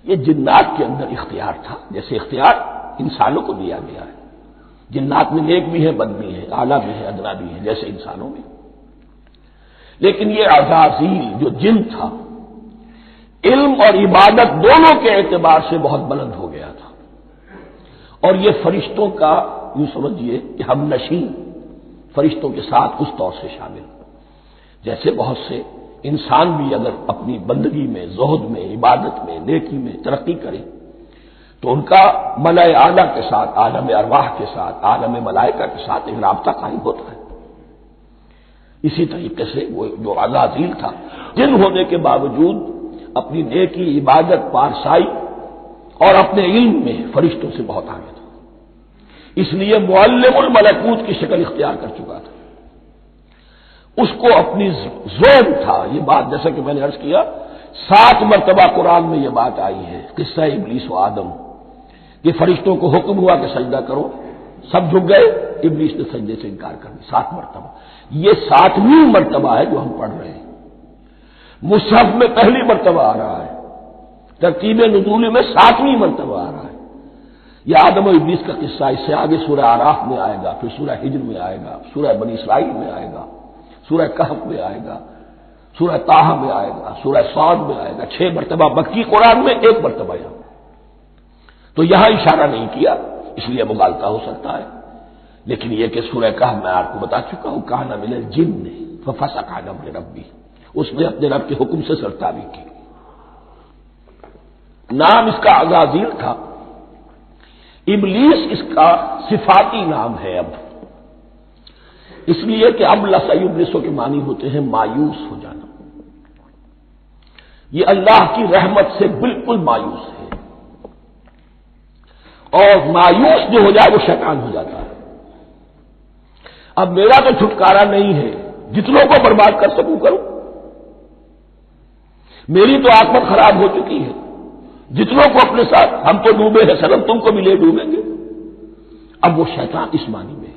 یہ جنات کے اندر اختیار تھا، جیسے اختیار انسانوں کو دیا گیا ہے. جنات میں نیک بھی ہے، بد بھی ہے، اعلیٰ بھی ہے، ادنا بھی ہے، جیسے انسانوں میں. لیکن یہ عزازیل جو جن تھا، علم اور عبادت دونوں کے اعتبار سے بہت بلند ہو گیا تھا، اور یہ فرشتوں کا یوں سمجھیے کہ ہم نشین، فرشتوں کے ساتھ اس طور سے شامل. جیسے بہت سے انسان بھی اگر اپنی بندگی میں، زہد میں، عبادت میں، نیکی میں ترقی کرے تو ان کا ملائے اعلیٰ کے ساتھ، عالم ارواح کے ساتھ، عالم ملائکہ کے ساتھ ایک رابطہ قائم ہوتا ہے. اسی طریقے سے وہ جو عزازیل تھا، جن ہونے کے باوجود اپنی نیکی، عبادت، پارسائی اور اپنے علم میں فرشتوں سے بہت آگے تھا. اس لیے معلم الملکوت کی شکل اختیار کر چکا تھا. اس کو اپنی زون تھا. یہ بات جیسا کہ میں نے عرض کیا 7 مرتبہ قرآن میں یہ بات آئی ہے، قصہ ابلیس و آدم، کہ فرشتوں کو حکم ہوا کہ سجدہ کرو، سب جھک گئے، ابلیس نے سجدے سے انکار کر دیا 7 مرتبہ. یہ 7ویں مرتبہ ہے جو ہم پڑھ رہے ہیں. مصحف میں پہلی مرتبہ آ رہا ہے، ترتیب نزول میں 7ویں مرتبہ آ رہا ہے. یہ آدم و ابلیس کا قصہ اس سے آگے سورہ اعراف میں آئے گا، پھر سورہ ہجر میں آئے گا، سورہ بنی اسرائیل میں آئے گا، سورہ کہف میں آئے گا، سورہ طٰہٰ میں آئے گا، سورہ صاد میں آئے گا. 6 مرتبہ مکی قرآن میں، 1 مرتبہ یہاں. تو یہاں اشارہ نہیں کیا، اس لیے مغالطہ ہو سکتا ہے. لیکن یہ کہ سورہ کہف میں آپ کو بتا چکا ہوں، کان من الجن ففسق عن امر ربی، اس نے اپنے رب کے حکم سے سرتابی کی. نام اس کا عزازیل تھا. ابلیس اس کا صفاتی نام ہے اب، اس لیے کہ اب ابلیسوں کے معنی ہوتے ہیں مایوس ہو جانا. یہ اللہ کی رحمت سے بالکل مایوس ہے، اور مایوس جو ہو جائے وہ شیطان ہو جاتا ہے. اب میرا تو چھٹکارا نہیں ہے، جتنوں کو برباد کر سکوں کروں. میری تو عاقبت خراب ہو چکی ہے، جتنوں کو اپنے ساتھ، ہم تو ڈوبے ہیں سنم، تم کو بھی لے ڈوبیں گے. اب وہ شیطان اس معنی میں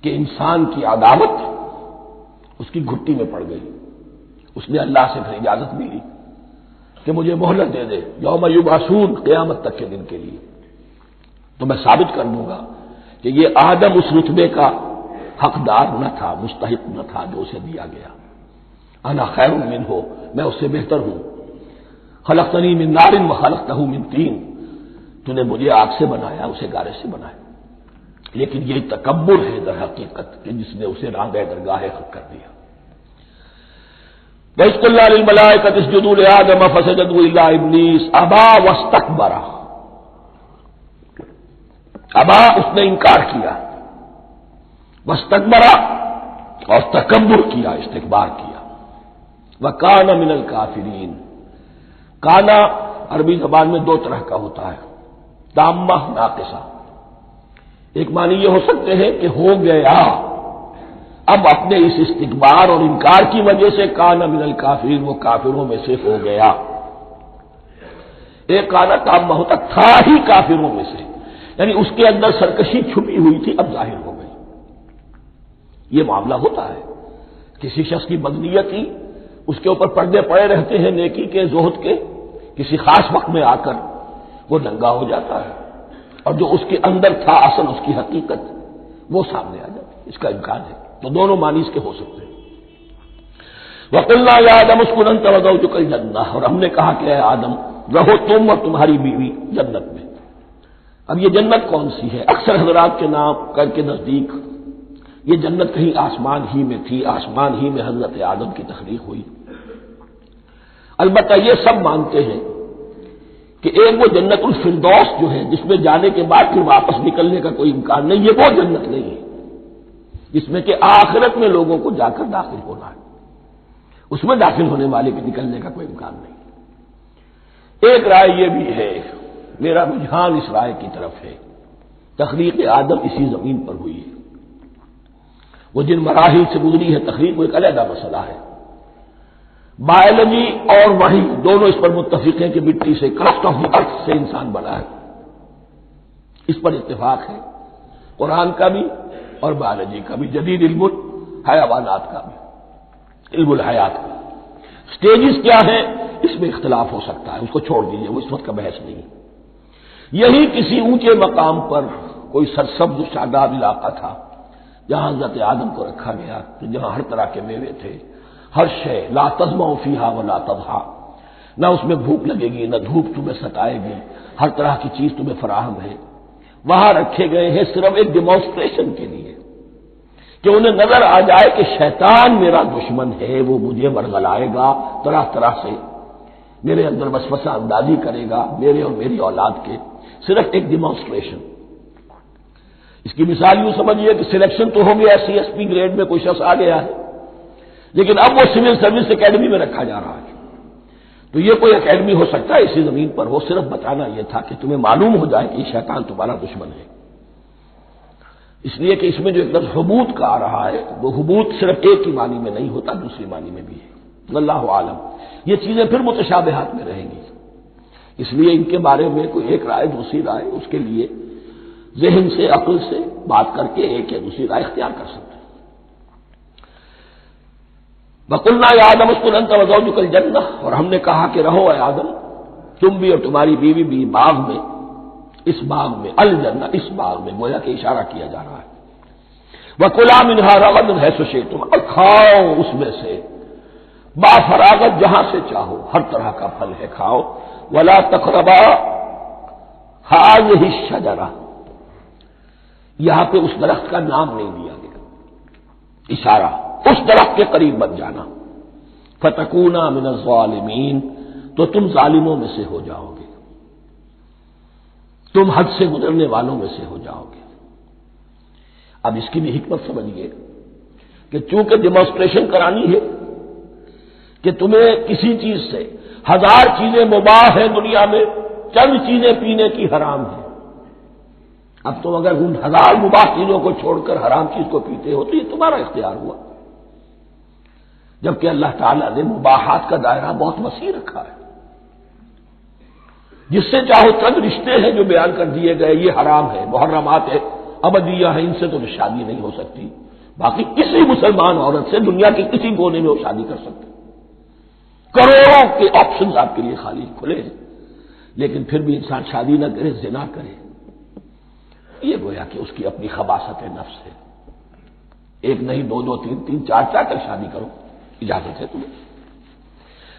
کہ انسان کی عداوت اس کی گھٹی میں پڑ گئی. اس نے اللہ سے پھر اجازت بھی لی کہ مجھے مہلت دے دے، یوم یبعثون، قیامت تک کے دن کے لیے، تو میں ثابت کر دوں گا کہ یہ آدم اس رتبے کا حقدار نہ تھا، مستحق نہ تھا جو اسے دیا گیا. انا خیر منہ، میں اس سے بہتر ہوں. خلقتنی من نار وخلقتہ من طین، تو نے مجھے آگ سے بنایا، اسے گارے سے بنایا. لیکن یہ تکبر ہے در حقیقت کہ جس نے اسے راندہ درگاہ حق کر دیا. وَإِذْ قُلْنَا لِلْمَلَائِكَةِ اسْجُدُوا لِآدَمَ فَسَجَدُوا إِلَّا إِبْلِيسَ أَبَىٰ وَاسْتَكْبَرَ. ابا، اس نے انکار کیا، واستکبر، اور تکبر کیا، استکبار کیا. وَكَانَ مِنَ الْكَافِرِينَ. کانا عربی زبان میں 2 طرح کا ہوتا ہے، تامہ، ناقصہ. ایک معنی یہ ہو سکتے ہیں کہ ہو گیا، اب اپنے اس استکبار اور انکار کی وجہ سے کانا من الکافرین، وہ کافروں میں سے ہو گیا. ایک کانا تامہ ہوتا تھا ہی کافروں میں سے، یعنی اس کے اندر سرکشی چھپی ہوئی تھی، اب ظاہر ہو گئی. یہ معاملہ ہوتا ہے، کسی شخص کی بدنیتی اس کے اوپر پردے پڑے رہتے ہیں نیکی کے، زہد کے، کسی خاص وقت میں آ کر وہ ننگا ہو جاتا ہے، اور جو اس کے اندر تھا اصل، اس کی حقیقت، وہ سامنے آ جاتی ہے. اس کا امکان ہے. تو دونوں معنی اس کے ہو سکتے ہیں. وَقُلْنَا يَا آدَمُ اسْكُنْ أَنْتَ وَزَوْجُكَ الْجَنَّةَ، اور ہم نے کہا کہ اے آدم رہو تم اور تمہاری بیوی جنت میں. اب یہ جنت کون سی ہے؟ اکثر حضرات کے نام کر کے نزدیک یہ جنت کہیں آسمان ہی میں تھی، آسمان ہی میں حضرت آدم کی تخلیق ہوئی. البتہ یہ سب مانتے ہیں کہ ایک وہ جنت الفردوس جو ہے جس میں جانے کے بعد پھر واپس نکلنے کا کوئی امکان نہیں، یہ وہ جنت نہیں ہے جس میں کہ آخرت میں لوگوں کو جا کر داخل ہونا ہے. اس میں داخل ہونے والے کے نکلنے کا کوئی امکان نہیں. ایک رائے یہ بھی ہے، میرا رجحان اس رائے کی طرف ہے، تخلیق آدم اسی زمین پر ہوئی ہے. وہ جن مراحل سے گزری ہے تقریر وہ ایک علیحدہ مسئلہ ہے۔ بایولوجی اور وحی دونوں اس پر متفق ہیں کہ مٹی سے کرسٹ آف دی ارتھ سے انسان بنا ہے، اس پر اتفاق ہے قرآن کا بھی اور بایولوجی کا بھی، جدید علم الحیوانات کا بھی، علم الحیات کا۔ سٹیجز کیا ہیں اس میں اختلاف ہو سکتا ہے، اس کو چھوڑ دیجیے، وہ اس وقت کا بحث نہیں۔ یہی کسی اونچے مقام پر کوئی سرسبز و شاداب علاقہ تھا جہاں حضرت آدم کو رکھا گیا، جہاں ہر طرح کے میوے تھے، ہر شے لا تظمأ فیہا ولا تضحیٰ، نہ اس میں بھوک لگے گی نہ دھوپ تمہیں ستائے گی، ہر طرح کی چیز تمہیں فراہم ہے۔ وہاں رکھے گئے ہیں صرف ایک ڈیمانسٹریشن کے لیے کہ انہیں نظر آ جائے کہ شیطان میرا دشمن ہے، وہ مجھے ورغلائے گا، طرح طرح سے میرے اندر وسوسہ اندازی کرے گا، میرے اور میری اولاد کے، صرف ایک ڈیمانسٹریشن۔ اس کی مثال یوں سمجھیے کہ سلیکشن تو ہو گیا، CSP گریڈ میں کوئی شخص آ گیا ہے، لیکن اب وہ سول سروس اکیڈمی میں رکھا جا رہا ہے۔ تو یہ کوئی اکیڈمی ہو سکتا ہے اسی زمین پر، وہ صرف بتانا یہ تھا کہ تمہیں معلوم ہو جائے کہ یہ شیطان تمہارا دشمن ہے۔ اس لیے کہ اس میں جو ایک لفظ حبوط کا آ رہا ہے، وہ حبوط صرف ایک ہی معنی میں نہیں ہوتا، دوسری معنی میں بھی ہے۔ واللہ عالم، یہ چیزیں پھر متشابہات میں رہیں گی، اس لیے ان کے بارے میں کوئی ایک رائے دوسری رائے، اس کے لیے ذہن سے عقل سے بات کر کے ایک یا دوسری رائے اختیار کر سکتے ہیں۔ وَقُلْنَا يَا آدَمُ اسْكُنْ أَنْتَ وَزَوْجُكَ الْجَنَّةَ، اور ہم نے کہا کہ رہو اے آدم تم بھی اور تمہاری بیوی بھی باغ میں، اس باغ میں، الجنہ اس باغ میں، گویا کہ اشارہ کیا جا رہا ہے۔ وَكُلَا مِنْهَا رَغَدًا حَيْثُ شِئْتُمْ، اور کھاؤ اس میں سے با فراغت جہاں سے چاہو، ہر طرح کا پھل ہے کھاؤ۔ وَلَا تَقْرَبَا هَٰذِهِ الشَّجَرَةَ، یہاں پہ اس درخت کا نام نہیں دیا گیا، اشارہ اس درخت کے قریب مت جانا۔ فَتَكُونَا مِنَ الظَّالِمِينَ، تو تم ظالموں میں سے ہو جاؤ گے، تم حد سے گزرنے والوں میں سے ہو جاؤ گے۔ اب اس کی بھی حکمت سمجھیے کہ چونکہ ڈیمانسٹریشن کرانی ہے کہ تمہیں کسی چیز سے، 1000 چیزیں مباح ہیں دنیا میں، چند چیزیں پینے کی حرام ہیں۔ اب تم اگر ان 1000 مباح چیزوں کو چھوڑ کر حرام چیز کو پیتے ہو تو یہ تمہارا اختیار ہوا، جبکہ اللہ تعالیٰ نے مباحات کا دائرہ بہت وسیع رکھا ہے۔ جس سے چاہو چند رشتے ہیں جو بیان کر دیے گئے، یہ حرام ہے، محرمات ہے، ابدیہ ہے، ان سے تو شادی نہیں ہو سکتی۔ باقی کسی مسلمان عورت سے دنیا کے کسی کونے میں وہ شادی کر سکتے، کروڑوں کے آپشنز آپ کے لیے خالی کھلے ہیں، لیکن پھر بھی انسان شادی نہ کرے، زنا کرے، یہ گویا کہ اس کی اپنی خباثت نفس ہے۔ ایک نہیں، دو دو، تین تین، چار چار تک شادی کرو، اجازت ہے تمہیں۔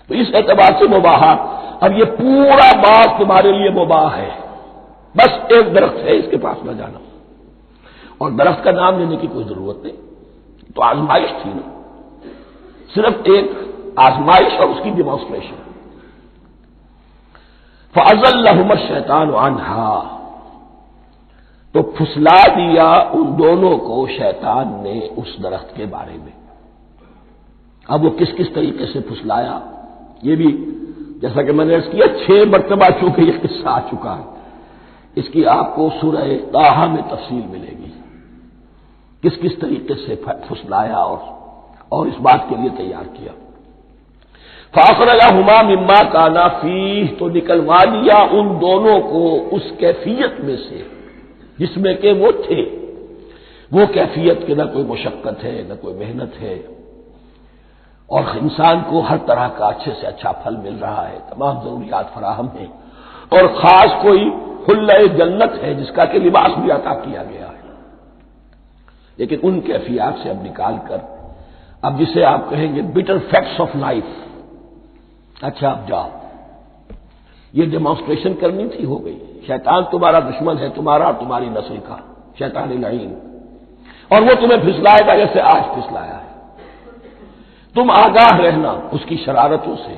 تو اس اعتبار سے مباحات، اب یہ پورا باغ تمہارے لیے مباح ہے، بس ایک درخت ہے اس کے پاس نہ جانا، اور درخت کا نام لینے کی کوئی ضرورت نہیں، تو آزمائش تھی نا، صرف ایک آزمائش اور اس کی ڈیمانسٹریشن۔ فَأَزَلَّهُمَا الشَّيْطَانُ عَنْهَا، تو پھسلا دیا ان دونوں کو شیطان نے اس درخت کے بارے میں۔ اب وہ کس کس طریقے سے پھسلایا، یہ بھی جیسا کہ میں نے عرض کیا 6 مرتبہ چونکہ یہ قصہ آ چکا ہے، اس کی آپ کو سورہ طٰہٰ میں تفصیل ملے گی، کس کس طریقے سے پھسلایا اور اس بات کے لیے تیار کیا۔ فَأَخْرَجَهُمَا مِمَّا كَانَا فِيهِ، تو نکلوا دیا ان دونوں کو اس کیفیت میں سے جس میں کہ وہ تھے، وہ کیفیت کہ نہ کوئی مشقت ہے نہ کوئی محنت ہے، اور انسان کو ہر طرح کا اچھے سے اچھا پھل مل رہا ہے، تمام ضروریات فراہم ہیں، اور خاص کوئی حلہ جنت ہے جس کا کہ لباس بھی عطا کیا گیا ہے۔ لیکن ان کیفیات سے اب نکال کر، اب جسے آپ کہیں گے بٹر فیکٹس آف لائف، اچھا اب جاؤ، یہ ڈیمانسٹریشن کرنی تھی، ہو گئی۔ شیطان تمہارا دشمن ہے، تمہارا اور تمہاری نسل کا، شیطان لعین، اور وہ تمہیں پھسلائے گا جیسے آج پھسلایا ہے۔ تم آگاہ رہنا اس کی شرارتوں سے۔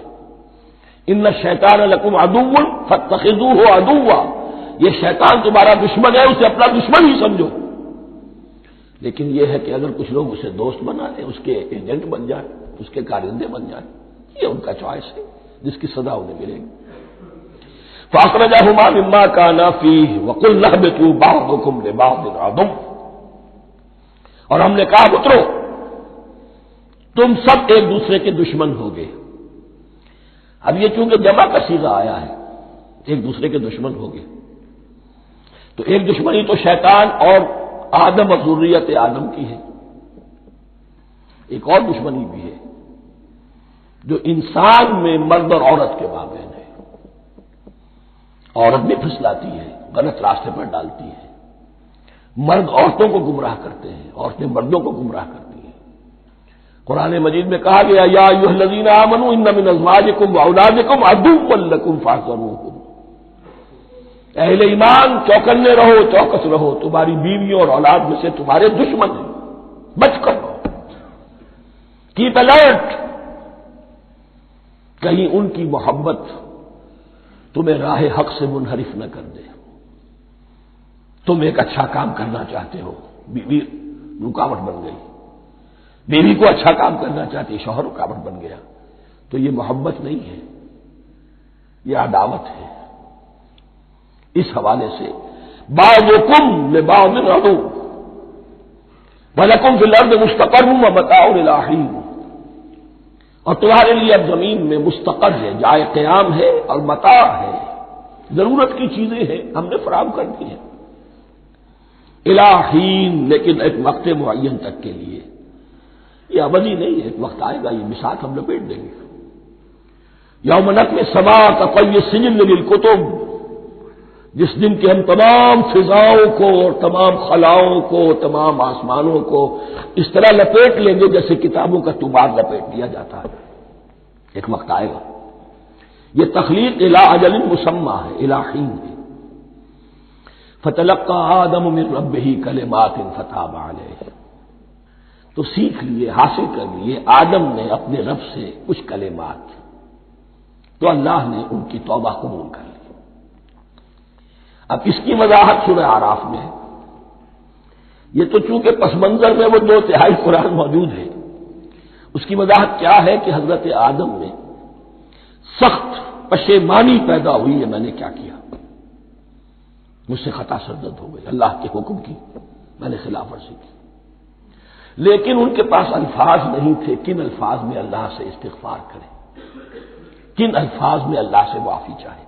ان الشیطان لکم عدو فاتخذوہ عدوا، یہ شیطان تمہارا دشمن ہے، اسے اپنا دشمن ہی سمجھو۔ لیکن یہ ہے کہ اگر کچھ لوگ اسے دوست بنا لیں، اس کے ایجنٹ بن جائیں، اس کے کارندے بن جائیں، یہ ان کا چوائس ہے جس کی سزا انہیں ملے گی۔ فَأَخْرَجَهُمَا مِمَّا كَانَا فِيهِ وَقُلْنَا اهْبِطُوا بَعْضُكُمْ لِبَعْضٍ عَدُوٌّ، اور ہم نے کہا اترو، تم سب ایک دوسرے کے دشمن ہوگے. اب یہ چونکہ جمع کا صیغہ آیا ہے، ایک دوسرے کے دشمن ہوگے، تو ایک دشمنی تو شیطان اور آدم اور ذریت آدم کی ہے. ایک اور دشمنی بھی ہے جو انسان میں مرد اور عورت کے مابین ہے. عورت بھی پھسلاتی ہے، غلط راستے پر ڈالتی ہے. مرد عورتوں کو گمراہ کرتے ہیں، عورتیں مردوں کو گمراہ کرتی ہیں. قرآن مجید میں کہا گیا یا ایھا الذین آمنوا ان من ازواجکم واولادکم عدوا لکم فاحذروہم. اہل ایمان چوکنے رہو، چوکس رہو، تمہاری بیویوں اور اولاد میں سے تمہارے دشمن ہیں، بچ کر رہو. کیپ الرٹ، کہیں ان کی محبت تمہیں راہ حق سے منحرف نہ کر دے. تم ایک اچھا کام کرنا چاہتے ہو، بیوی رکاوٹ بن گئی. بیوی کو اچھا کام کرنا چاہتی، شوہر رکاوٹ بن گیا. تو یہ محبت نہیں ہے، یہ عداوت ہے. اس حوالے سے بعضکم لبعض عدو ولکم فی الارض مستقر ومتاع الی حین. اور تمہارے لیے اب زمین میں مستقر ہے، جائے قیام ہے، اور متاع ہے، ضرورت کی چیزیں ہیں، ہم نے فراہم کر دی ہیں. الی حین، لیکن ایک وقت معین تک کے لیے. یہ ابدی نہیں ہے، ایک وقت آئے گا یہ بساط ہم لپیٹ دیں گے. یوم نطوی السماء کطی السجل للکتب، جس دن کے ہم تمام فضاؤں کو اور تمام خلاؤں کو، تمام آسمانوں کو اس طرح لپیٹ لیں گے جیسے کتابوں کا طوبار لپیٹ دیا جاتا ہے. ایک وقت آئے گا. یہ تخلیق الی اجل مسمى ہے، الی حین ہے. فتلقى آدم من ربه کلمات فتاب علیہ. تو سیکھ لیے، حاصل کر لیے آدم نے اپنے رب سے کچھ کلمات، تو اللہ نے ان کی توبہ قبول کر لی. اب اس کی وضاحت سورہ اعراف میں ہے. یہ تو چونکہ پس منظر میں وہ 2/3 قرآن موجود ہے. اس کی وضاحت کیا ہے کہ حضرت آدم میں سخت پشیمانی پیدا ہوئی ہے، میں نے کیا کیا، مجھ سے خطا سرزد ہو گئی، اللہ کے حکم کی میں نے خلاف ورزی کی. لیکن ان کے پاس الفاظ نہیں تھے کن الفاظ میں اللہ سے استغفار کریں، کن الفاظ میں اللہ سے معافی چاہے.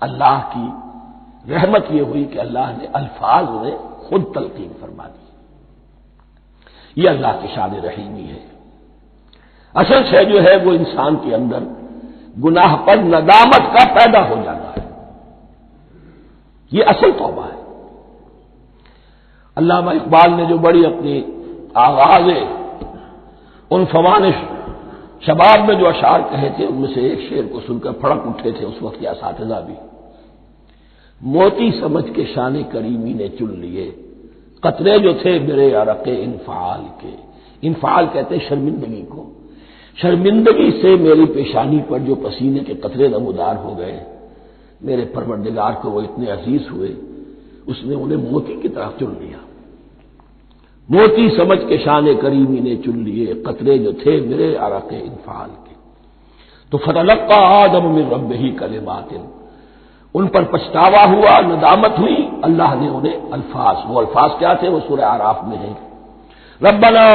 اللہ کی رحمت یہ ہوئی کہ اللہ نے الفاظ میں خود تلقین فرما دی. یہ اللہ کی شان رحیمی ہے. اصل شے جو ہے وہ انسان کے اندر گناہ پر ندامت کا پیدا ہو جانا ہے. یہ اصل توبہ ہے. علامہ اقبال نے جو بڑی اپنی آغاز ان فوانش شباب میں جو اشعار کہے تھے، ان میں سے ایک شعر کو سن کر پھڑک اٹھے تھے اس وقت کے اساتذہ بھی. موتی سمجھ کے شان کریمی نے چن لیے، قطرے جو تھے میرے عرق انفعال کے. انفعال کہتے ہیں شرمندگی کو. شرمندگی سے میری پیشانی پر جو پسینے کے قطرے نمودار ہو گئے، میرے پروردگار کو وہ اتنے عزیز ہوئے، اس نے انہیں موتی کی طرف چن لیا. موتی سمجھ کے شان کریمی نے چن لیے، قطرے جو تھے میرے عرق انفعال کے. تو فتلقى آدم من ربه کلمات، ان پر پچھتاوا ہوا، ندامت ہوئی. اللہ نے انہیں الفاظ، وہ الفاظ کیا تھے؟ وہ سورہ اعراف میں ہیں. ربنا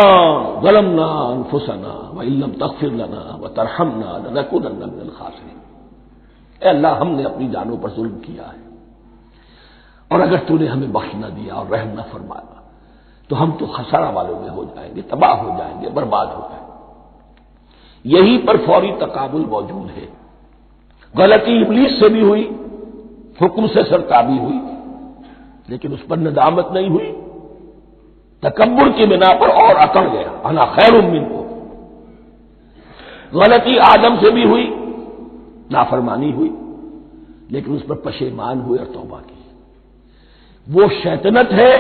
ظلمنا انفسنا وان لم تغفر لنا وترحمنا لنكونن من الخاسرین. اے اللہ، ہم نے اپنی جانوں پر ظلم کیا ہے، اور اگر تو نے ہمیں بخش نہ دیا اور رحم نہ فرمایا تو ہم تو خسارہ والوں میں ہو جائیں گے، تباہ ہو جائیں گے، برباد ہو جائیں گے. یہی پر فوری تقابل موجود ہے. غلطی ابلیس سے بھی ہوئی، حکم سے سرتابی ہوئی، لیکن اس پر ندامت نہیں ہوئی. تکبر کی بنا پر اور اکڑ گیا، انا خیر منہ. غلطی آدم سے بھی ہوئی، نافرمانی ہوئی، لیکن اس پر پشیمان ہوئے اور توبہ کی. وہ شیطنت ہے،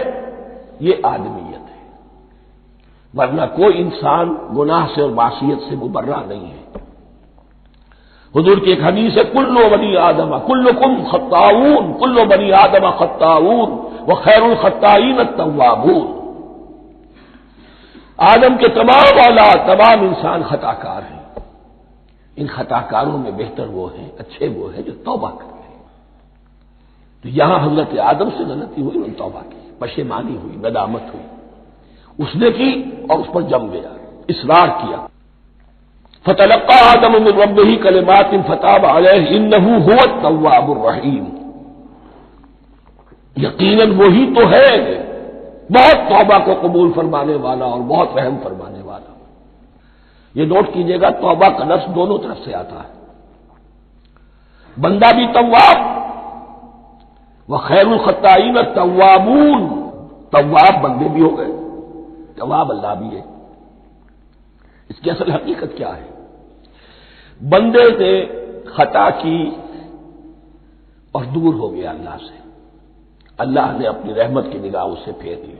یہ آدمیت ہے. ورنہ کوئی انسان گناہ سے اور معصیت سے مبرہ نہیں ہے. حضور کی ایک حدیث ہے، کل بنی آدم کلکم خطاؤون، کل بنی آدم خطاؤون وخیر الخطائین التوابون. آدم کے تمام اولاد، تمام انسان خطا کار ہیں. ان خطا کاروں میں بہتر وہ ہیں، اچھے وہ ہیں جو توبہ کرتے ہیں. تو یہاں حضرت آدم سے غلطی ہوئی، انہوں نے توبہ کی، پشیمانی ہوئی، ندامت ہوئی. اس نے کی اور اس پر جم گیا. اصرار کیا. فتلقى آدم من ربه كلمات فتاب عليه انه هو التواب الرحیم. یقیناً وہی تو ہے بہت توبہ کو قبول فرمانے والا اور بہت رحم فرمانے والا. یہ نوٹ کیجئے گا توبہ کا لفظ دونوں طرف سے آتا ہے. بندہ بھی تواب وخیر الخطائین التوابون. تواب بندے بھی ہو گئے، تواب اللہ بھی ہے. اس کی اصل حقیقت کیا ہے؟ بندے نے خطا کی اور دور ہو گیا اللہ سے. اللہ نے اپنی رحمت کی نگاہ اس سے پھیر لی.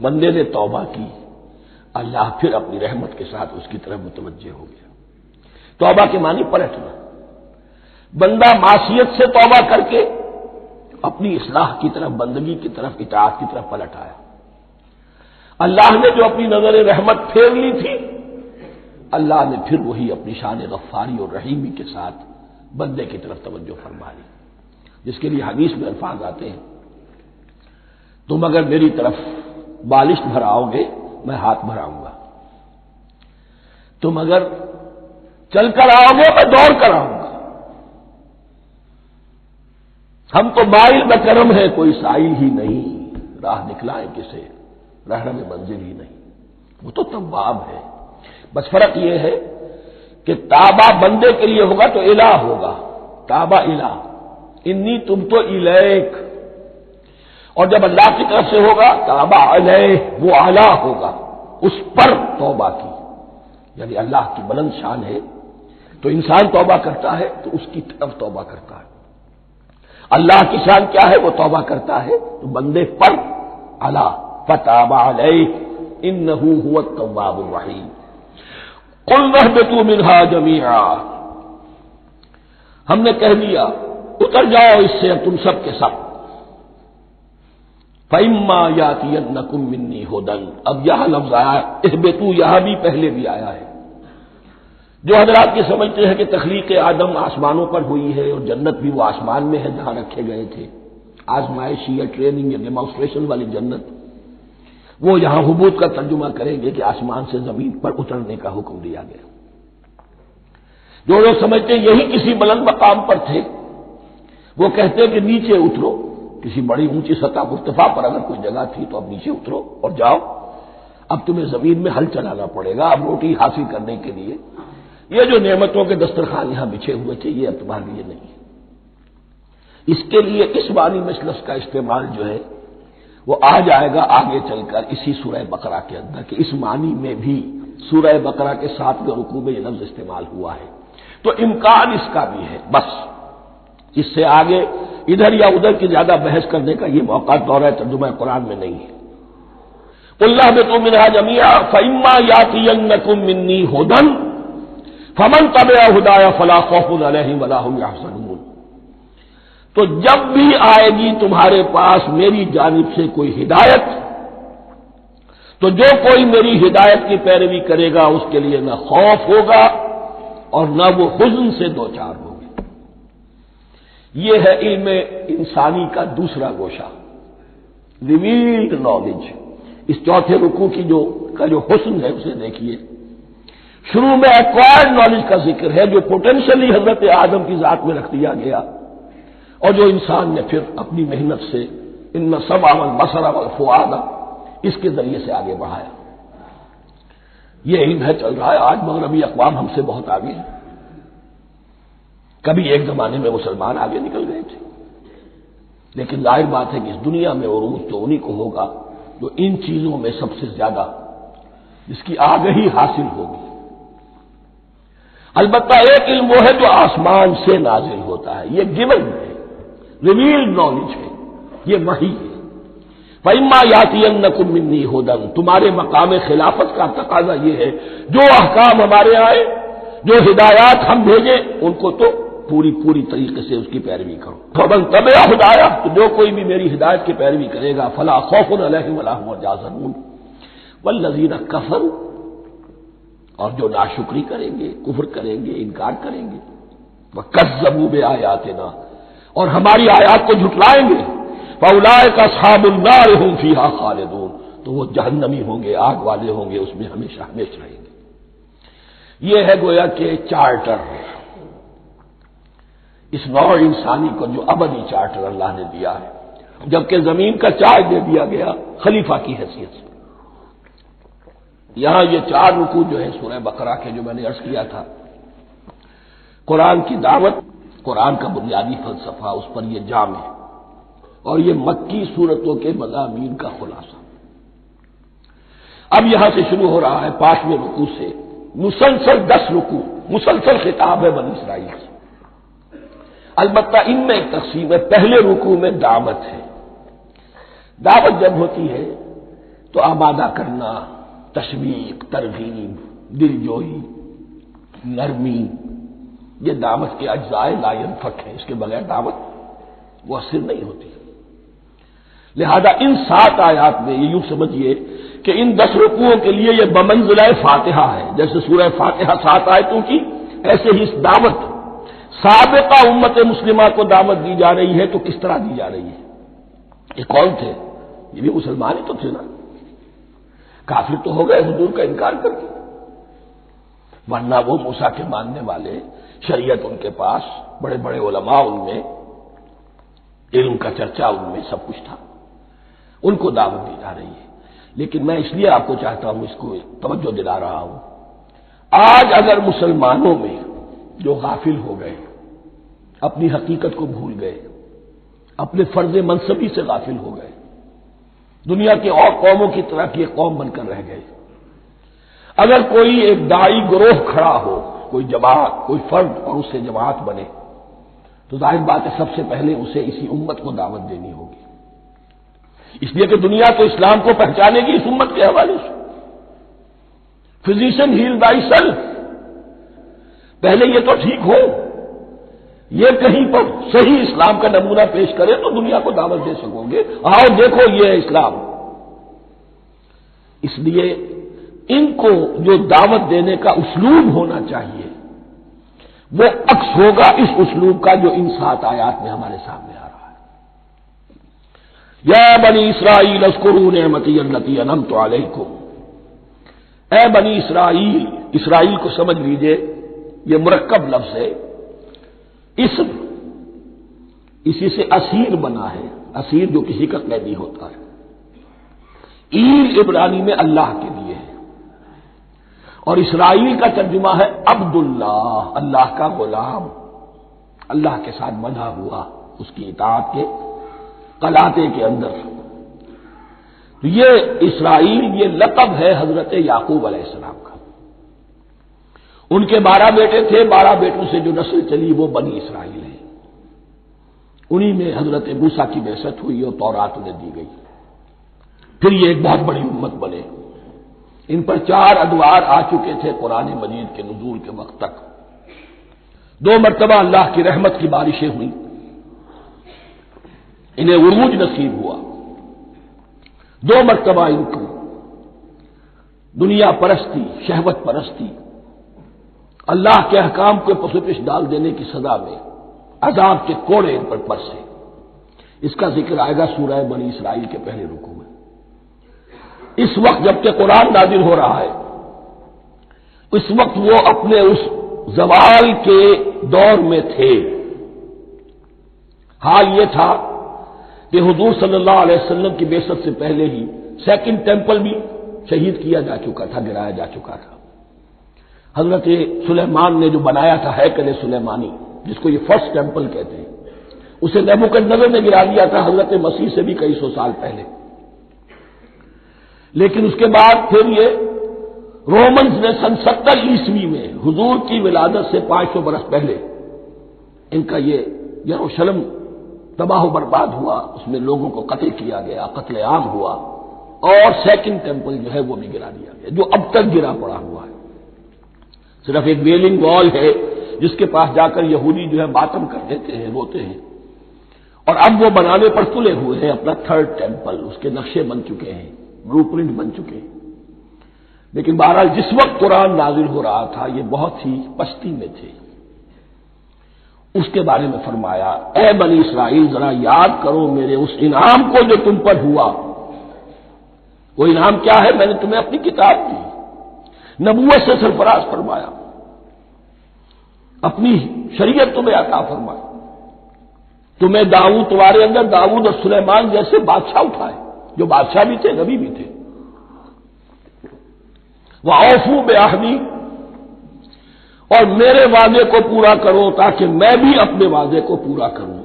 بندے نے توبہ کی، اللہ پھر اپنی رحمت کے ساتھ اس کی طرف متوجہ ہو گیا. توبہ کے معنی پلٹنا. بندہ معصیت سے توبہ کر کے اپنی اصلاح کی طرف، بندگی کی طرف، اطاعت کی طرف پلٹ آیا. اللہ نے جو اپنی نظر رحمت پھیر لی تھی، اللہ نے پھر وہی اپنی شان غفاری اور رحیمی کے ساتھ بندے کی طرف توجہ فرما لی. جس کے لیے حدیث میں الفاظ آتے ہیں، تم اگر میری طرف بالش بھراؤ گے میں ہاتھ بھراؤں گا، تم اگر چل کر آؤ گے میں دوڑ کر آؤں گا. ہم تو مائل بکرم ہے کوئی سائل ہی نہیں، راہ دکھلائیں کسے رہنم منزل ہی نہیں. وہ تو تواب ہے. بس فرق یہ ہے کہ تابا بندے کے لیے ہوگا تو الہ ہوگا، تابا الہ، انی تم تو الیک. اور جب اللہ کی طرف سے ہوگا تابا علیہ، وہ اعلیٰ ہوگا، اس پر توبہ کی. یعنی اللہ کی بلند شان ہے تو انسان توبہ کرتا ہے تو اس کی طرف توبہ کرتا ہے. اللہ کی شان کیا ہے؟ وہ توبہ کرتا ہے تو بندے پر اعلیٰ. فتاب علیہ انہ هو التواب الرحیم. قلنا اهبطوا منها جميعا. ہم نے کہہ دیا اتر جاؤ اس سے تم سب کے سب. فَإِمَّا يَأْتِيَنَّكُم مِّنِّي هُدًى. اب یہاں لفظ آیا اہبطوا، یہاں بھی پہلے بھی آیا ہے. جو حضرات یہ سمجھتے ہیں کہ تخلیق آدم آسمانوں پر ہوئی ہے اور جنت بھی وہ آسمان میں ہے جہاں رکھے گئے تھے، آزمائشی یا ٹریننگ یا ڈیمانسٹریشن والی جنت، وہ یہاں حبوط کا ترجمہ کریں گے کہ آسمان سے زمین پر اترنے کا حکم دیا گیا. جو لوگ سمجھتے ہیں یہی کسی بلند مقام پر تھے، وہ کہتے ہیں کہ نیچے اترو، کسی بڑی اونچی سطح مرتفع پر اگر کوئی جگہ تھی تو اب نیچے اترو اور جاؤ، اب تمہیں زمین میں ہل چلانا پڑے گا اب روٹی حاصل کرنے کے لیے. یہ جو نعمتوں کے دسترخوان یہاں بچھے ہوئے تھے یہ اب تمہارے لیے نہیں ہے. اس کے لیے اس معنی میں اس لفظ کا استعمال جو ہے وہ آ جائے گا آگے چل کر اسی سورہ بقرہ کے اندر، کہ اس معنی میں بھی سورہ بقرہ کے 7ویں رکوع میں یہ لفظ استعمال ہوا ہے. تو امکان اس کا بھی ہے. بس اس سے آگے ادھر یا ادھر کی زیادہ بحث کرنے کا یہ موقع دورہ ترجمہ قرآن میں نہیں ہے. قُلْ اهْبِطُوا مِنْهَا جَمِيعًا فَإِمَّا يَأْتِيَنَّكُم مِّنِّي هُدًى فَمَن تَبِعَ هُدَايَ فَلَا خَوْفٌ عَلَيْهِمْ وَلَا هُمْ يَحْزَنُونَ. تو جب بھی آئے گی تمہارے پاس میری جانب سے کوئی ہدایت، تو جو کوئی میری ہدایت کی پیروی کرے گا اس کے لیے نہ خوف ہوگا اور نہ وہ حزن سے دوچار ہوگا. یہ ہے علم انسانی کا دوسرا گوشہ، ریویلڈ نالج. اس چوتھے رکوع کی جو حسن ہے اسے دیکھیے. شروع میں ایکوائرڈ نالج کا ذکر ہے جو پوٹینشلی حضرت آدم کی ذات میں رکھ دیا گیا اور جو انسان نے پھر اپنی محنت سے ان السمع والبصر والفؤاد اس کے ذریعے سے آگے بڑھایا. یہ علم ہے چل رہا ہے. آج مغربی اقوام ہم سے بہت آگے ہیں. کبھی ایک زمانے میں مسلمان آگے نکل گئے تھے، لیکن ظاہر بات ہے کہ اس دنیا میں عروج تو انہی کو ہوگا جو ان چیزوں میں سب سے زیادہ جس کی آگہی حاصل ہوگی. البتہ ایک علم وہ ہے جو آسمان سے نازل ہوتا ہے، یہ گیون ہے، ریویلڈ نالج ہے، یہ وحی ہے. فَإِمَّا يَأْتِيَنَّكُم مِّنِّي هُدًى. تمہارے مقام خلافت کا تقاضا یہ ہے جو احکام ہمارے آئے، جو ہدایات ہم بھیجیں ان کو تو پوری طریقے سے اس کی پیروی کرو. فَمَن تَبِعَ هُدَايَ. تو جو کوئی بھی میری ہدایت کی پیروی کرے گا فَلَا خَوْفٌ عَلَيْهِمْ وَلَا هُمْ يَحْزَنُونَ. وَالَّذِينَ كَفَرُوا. اور جو ناشکری کریں گے، کفر کریں گے، انکار کریں گے، وَكَذَّبُوا بِآيَاتِنَا. اور ہماری آیات کو جھٹلائیں گے، فَأُولَٰئِكَ أَصْحَابُ النَّارِ هُمْ فِيهَا خَالِدُونَ. تو وہ جہنمی ہوں گے، آگ والے ہوں گے، اس میں ہمیشہ ہمیشہ رہیں گے۔ یہ ہے گویا کہ چارٹر، اس نوع انسانی کو جو ابدی چارٹر اللہ نے دیا ہے، جبکہ زمین کا چارج دے دیا گیا خلیفہ کی حیثیت سے۔ یہاں یہ 4 رکوع جو ہے سورہ بقرہ کے، جو میں نے عرض کیا تھا، قرآن کی دعوت، قرآن کا بنیادی فلسفہ، اس پر یہ جام ہے، اور یہ مکی صورتوں کے مضامین کا خلاصہ۔ اب یہاں سے شروع ہو رہا ہے 5ویں رکوع سے مسلسل 10 رکوع، مسلسل خطاب ہے بنی اسرائیل سے۔ البتہ ان میں ایک تقسیم ہے، پہلے رکوع میں دعوت ہے۔ دعوت جب ہوتی ہے تو آمادہ کرنا، تشویق، ترغیب، دلجوئی، نرمی، یہ دعوت کے اجزاء لا ينفک ہیں، اس کے بغیر دعوت مؤثر نہیں ہوتی۔ لہذا ان 7 آیات میں یہ یوں سمجھیے کہ ان 10 رکوعوں کے لیے یہ بمنزلہ فاتحہ ہے، جیسے سورہ فاتحہ 7 آیتوں کی، ایسے ہی اس دعوت سابقہ امت مسلمہ کو دعوت دی جا رہی ہے۔ تو کس طرح دی جا رہی ہے؟ یہ کون تھے؟ یہ بھی مسلمان ہی تو تھے نا، کافر تو ہو گئے حضور کا انکار کر کے، ورنہ وہ موسیٰ کے ماننے والے، شریعت ان کے پاس، بڑے بڑے علماء ان میں، علم کا چرچا ان میں، سب کچھ تھا، ان کو دعوت دی جا رہی ہے۔ لیکن میں اس لیے آپ کو چاہتا ہوں، اس کو توجہ دلا رہا ہوں، آج اگر مسلمانوں میں جو غافل ہو گئے، اپنی حقیقت کو بھول گئے، اپنے فرض منصبی سے غافل ہو گئے، دنیا کی اور قوموں کی طرح کی ایک قوم بن کر رہ گئے، اگر کوئی ایک داعی گروہ کھڑا ہو، کوئی جماعت، کوئی فرد، اور اس سے جماعت بنے، تو ظاہر بات ہے سب سے پہلے اسے اسی امت کو دعوت دینی ہوگی، اس لیے کہ دنیا تو اسلام کو پہچانے گی اس امت کے حوالے سے۔ فزیشین ہیل بائی سیلف، پہلے یہ تو ٹھیک ہو، یہ کہیں پر صحیح اسلام کا نمونہ پیش کرے تو دنیا کو دعوت دے سکو گے، آؤ دیکھو یہ ہے اسلام۔ اس لیے ان کو جو دعوت دینے کا اسلوب ہونا چاہیے وہ عکس ہوگا اس اسلوب کا جو ان 7 آیات میں ہمارے سامنے آ رہا ہے۔ یا بنی اسرائیل اذکروا نعمتی التی انعمت علیکم، اے بنی اسرائیل، اسرائیل کو سمجھ لیجئے، یہ مرکب لفظ ہے، اسم، اسی سے اسیر بنا ہے، اسیر جو کسی کا قیدی ہوتا ہے۔ ایل عبرانی میں اللہ کے لیے ہے، اور اسرائیل کا ترجمہ ہے عبداللہ، اللہ کا غلام، اللہ کے ساتھ بندھا ہوا، اس کی اطاعت کے قلاتے کے اندر۔ تو یہ اسرائیل، یہ لقب ہے حضرت یعقوب علیہ السلام کا۔ ان کے 12 بیٹے تھے، 12 بیٹوں سے جو نسل چلی وہ بنی اسرائیل ہے، انہی میں حضرت موسیٰ کی بعثت ہوئی اور تورات انہیں دی گئی، پھر یہ ایک بہت بڑی امت بنے۔ ان پر 4 ادوار آ چکے تھے قرآن مجید کے نزول کے وقت تک۔ 2 مرتبہ اللہ کی رحمت کی بارشیں ہوئیں، انہیں عروج نصیب ہوا، 2 مرتبہ ان کو دنیا پرستی، شہوت پرستی، اللہ کے احکام کو پسپش ڈال دینے کی سزا میں عذاب کے کوڑے ان پر برسے۔ اس کا ذکر آئے گا سورہ بنی اسرائیل کے پہلے رکوع میں۔ اس وقت جبکہ قرآن نازل ہو رہا ہے، اس وقت وہ اپنے اس زوال کے دور میں تھے۔ حال یہ تھا کہ حضور صلی اللہ علیہ وسلم کی بعثت سے پہلے ہی 2nd ٹیمپل بھی شہید کیا جا چکا تھا، گرایا جا چکا تھا۔ حضرت سلیمان نے جو بنایا تھا ہیکل سلیمانی، جس کو یہ 1st ٹیمپل کہتے ہیں، اسے نیبوکدنیزر نے گرا دیا تھا حضرت مسیح سے بھی کئی سو سال پہلے۔ لیکن اس کے بعد پھر یہ رومنز نے سن 70 عیسوی میں حضور کی ولادت سے 500 برس پہلے ان کا یہ یروشلم تباہ و برباد ہوا، اس میں لوگوں کو قتل کیا گیا، قتل عام ہوا، اور 2nd ٹیمپل جو ہے وہ بھی گرا دیا گیا، جو اب تک گرا پڑا ہوا ہے۔ صرف ایک ویلنگ وال ہے جس کے پاس جا کر یہودی جو ہے ماتم کر دیتے ہیں، روتے ہیں، اور اب وہ بنانے پر تلے ہوئے ہیں اپنا 3rd ٹیمپل، اس کے نقشے بن چکے ہیں، بلو پرنٹ بن چکے ہیں۔ لیکن بہرحال جس وقت قرآن نازل ہو رہا تھا یہ بہت ہی پستی میں تھے۔ اس کے بارے میں فرمایا، اے بنی اسرائیل ذرا یاد کرو میرے اس انعام کو جو تم پر ہوا، وہ انعام کیا ہے؟ میں نے تمہیں اپنی کتاب دی، نبوت سے سرفراز فرمایا، اپنی شریعت تمہیں عطا فرمائی، تمہیں داؤد، تمہارے اندر داؤد اور سلیمان جیسے بادشاہ اٹھائے جو بادشاہ بھی تھے، نبی بھی تھے۔ وَأَوْفُوا بِعَهْدِی، اور میرے وعدے کو پورا کرو تاکہ میں بھی اپنے وعدے کو پورا کروں۔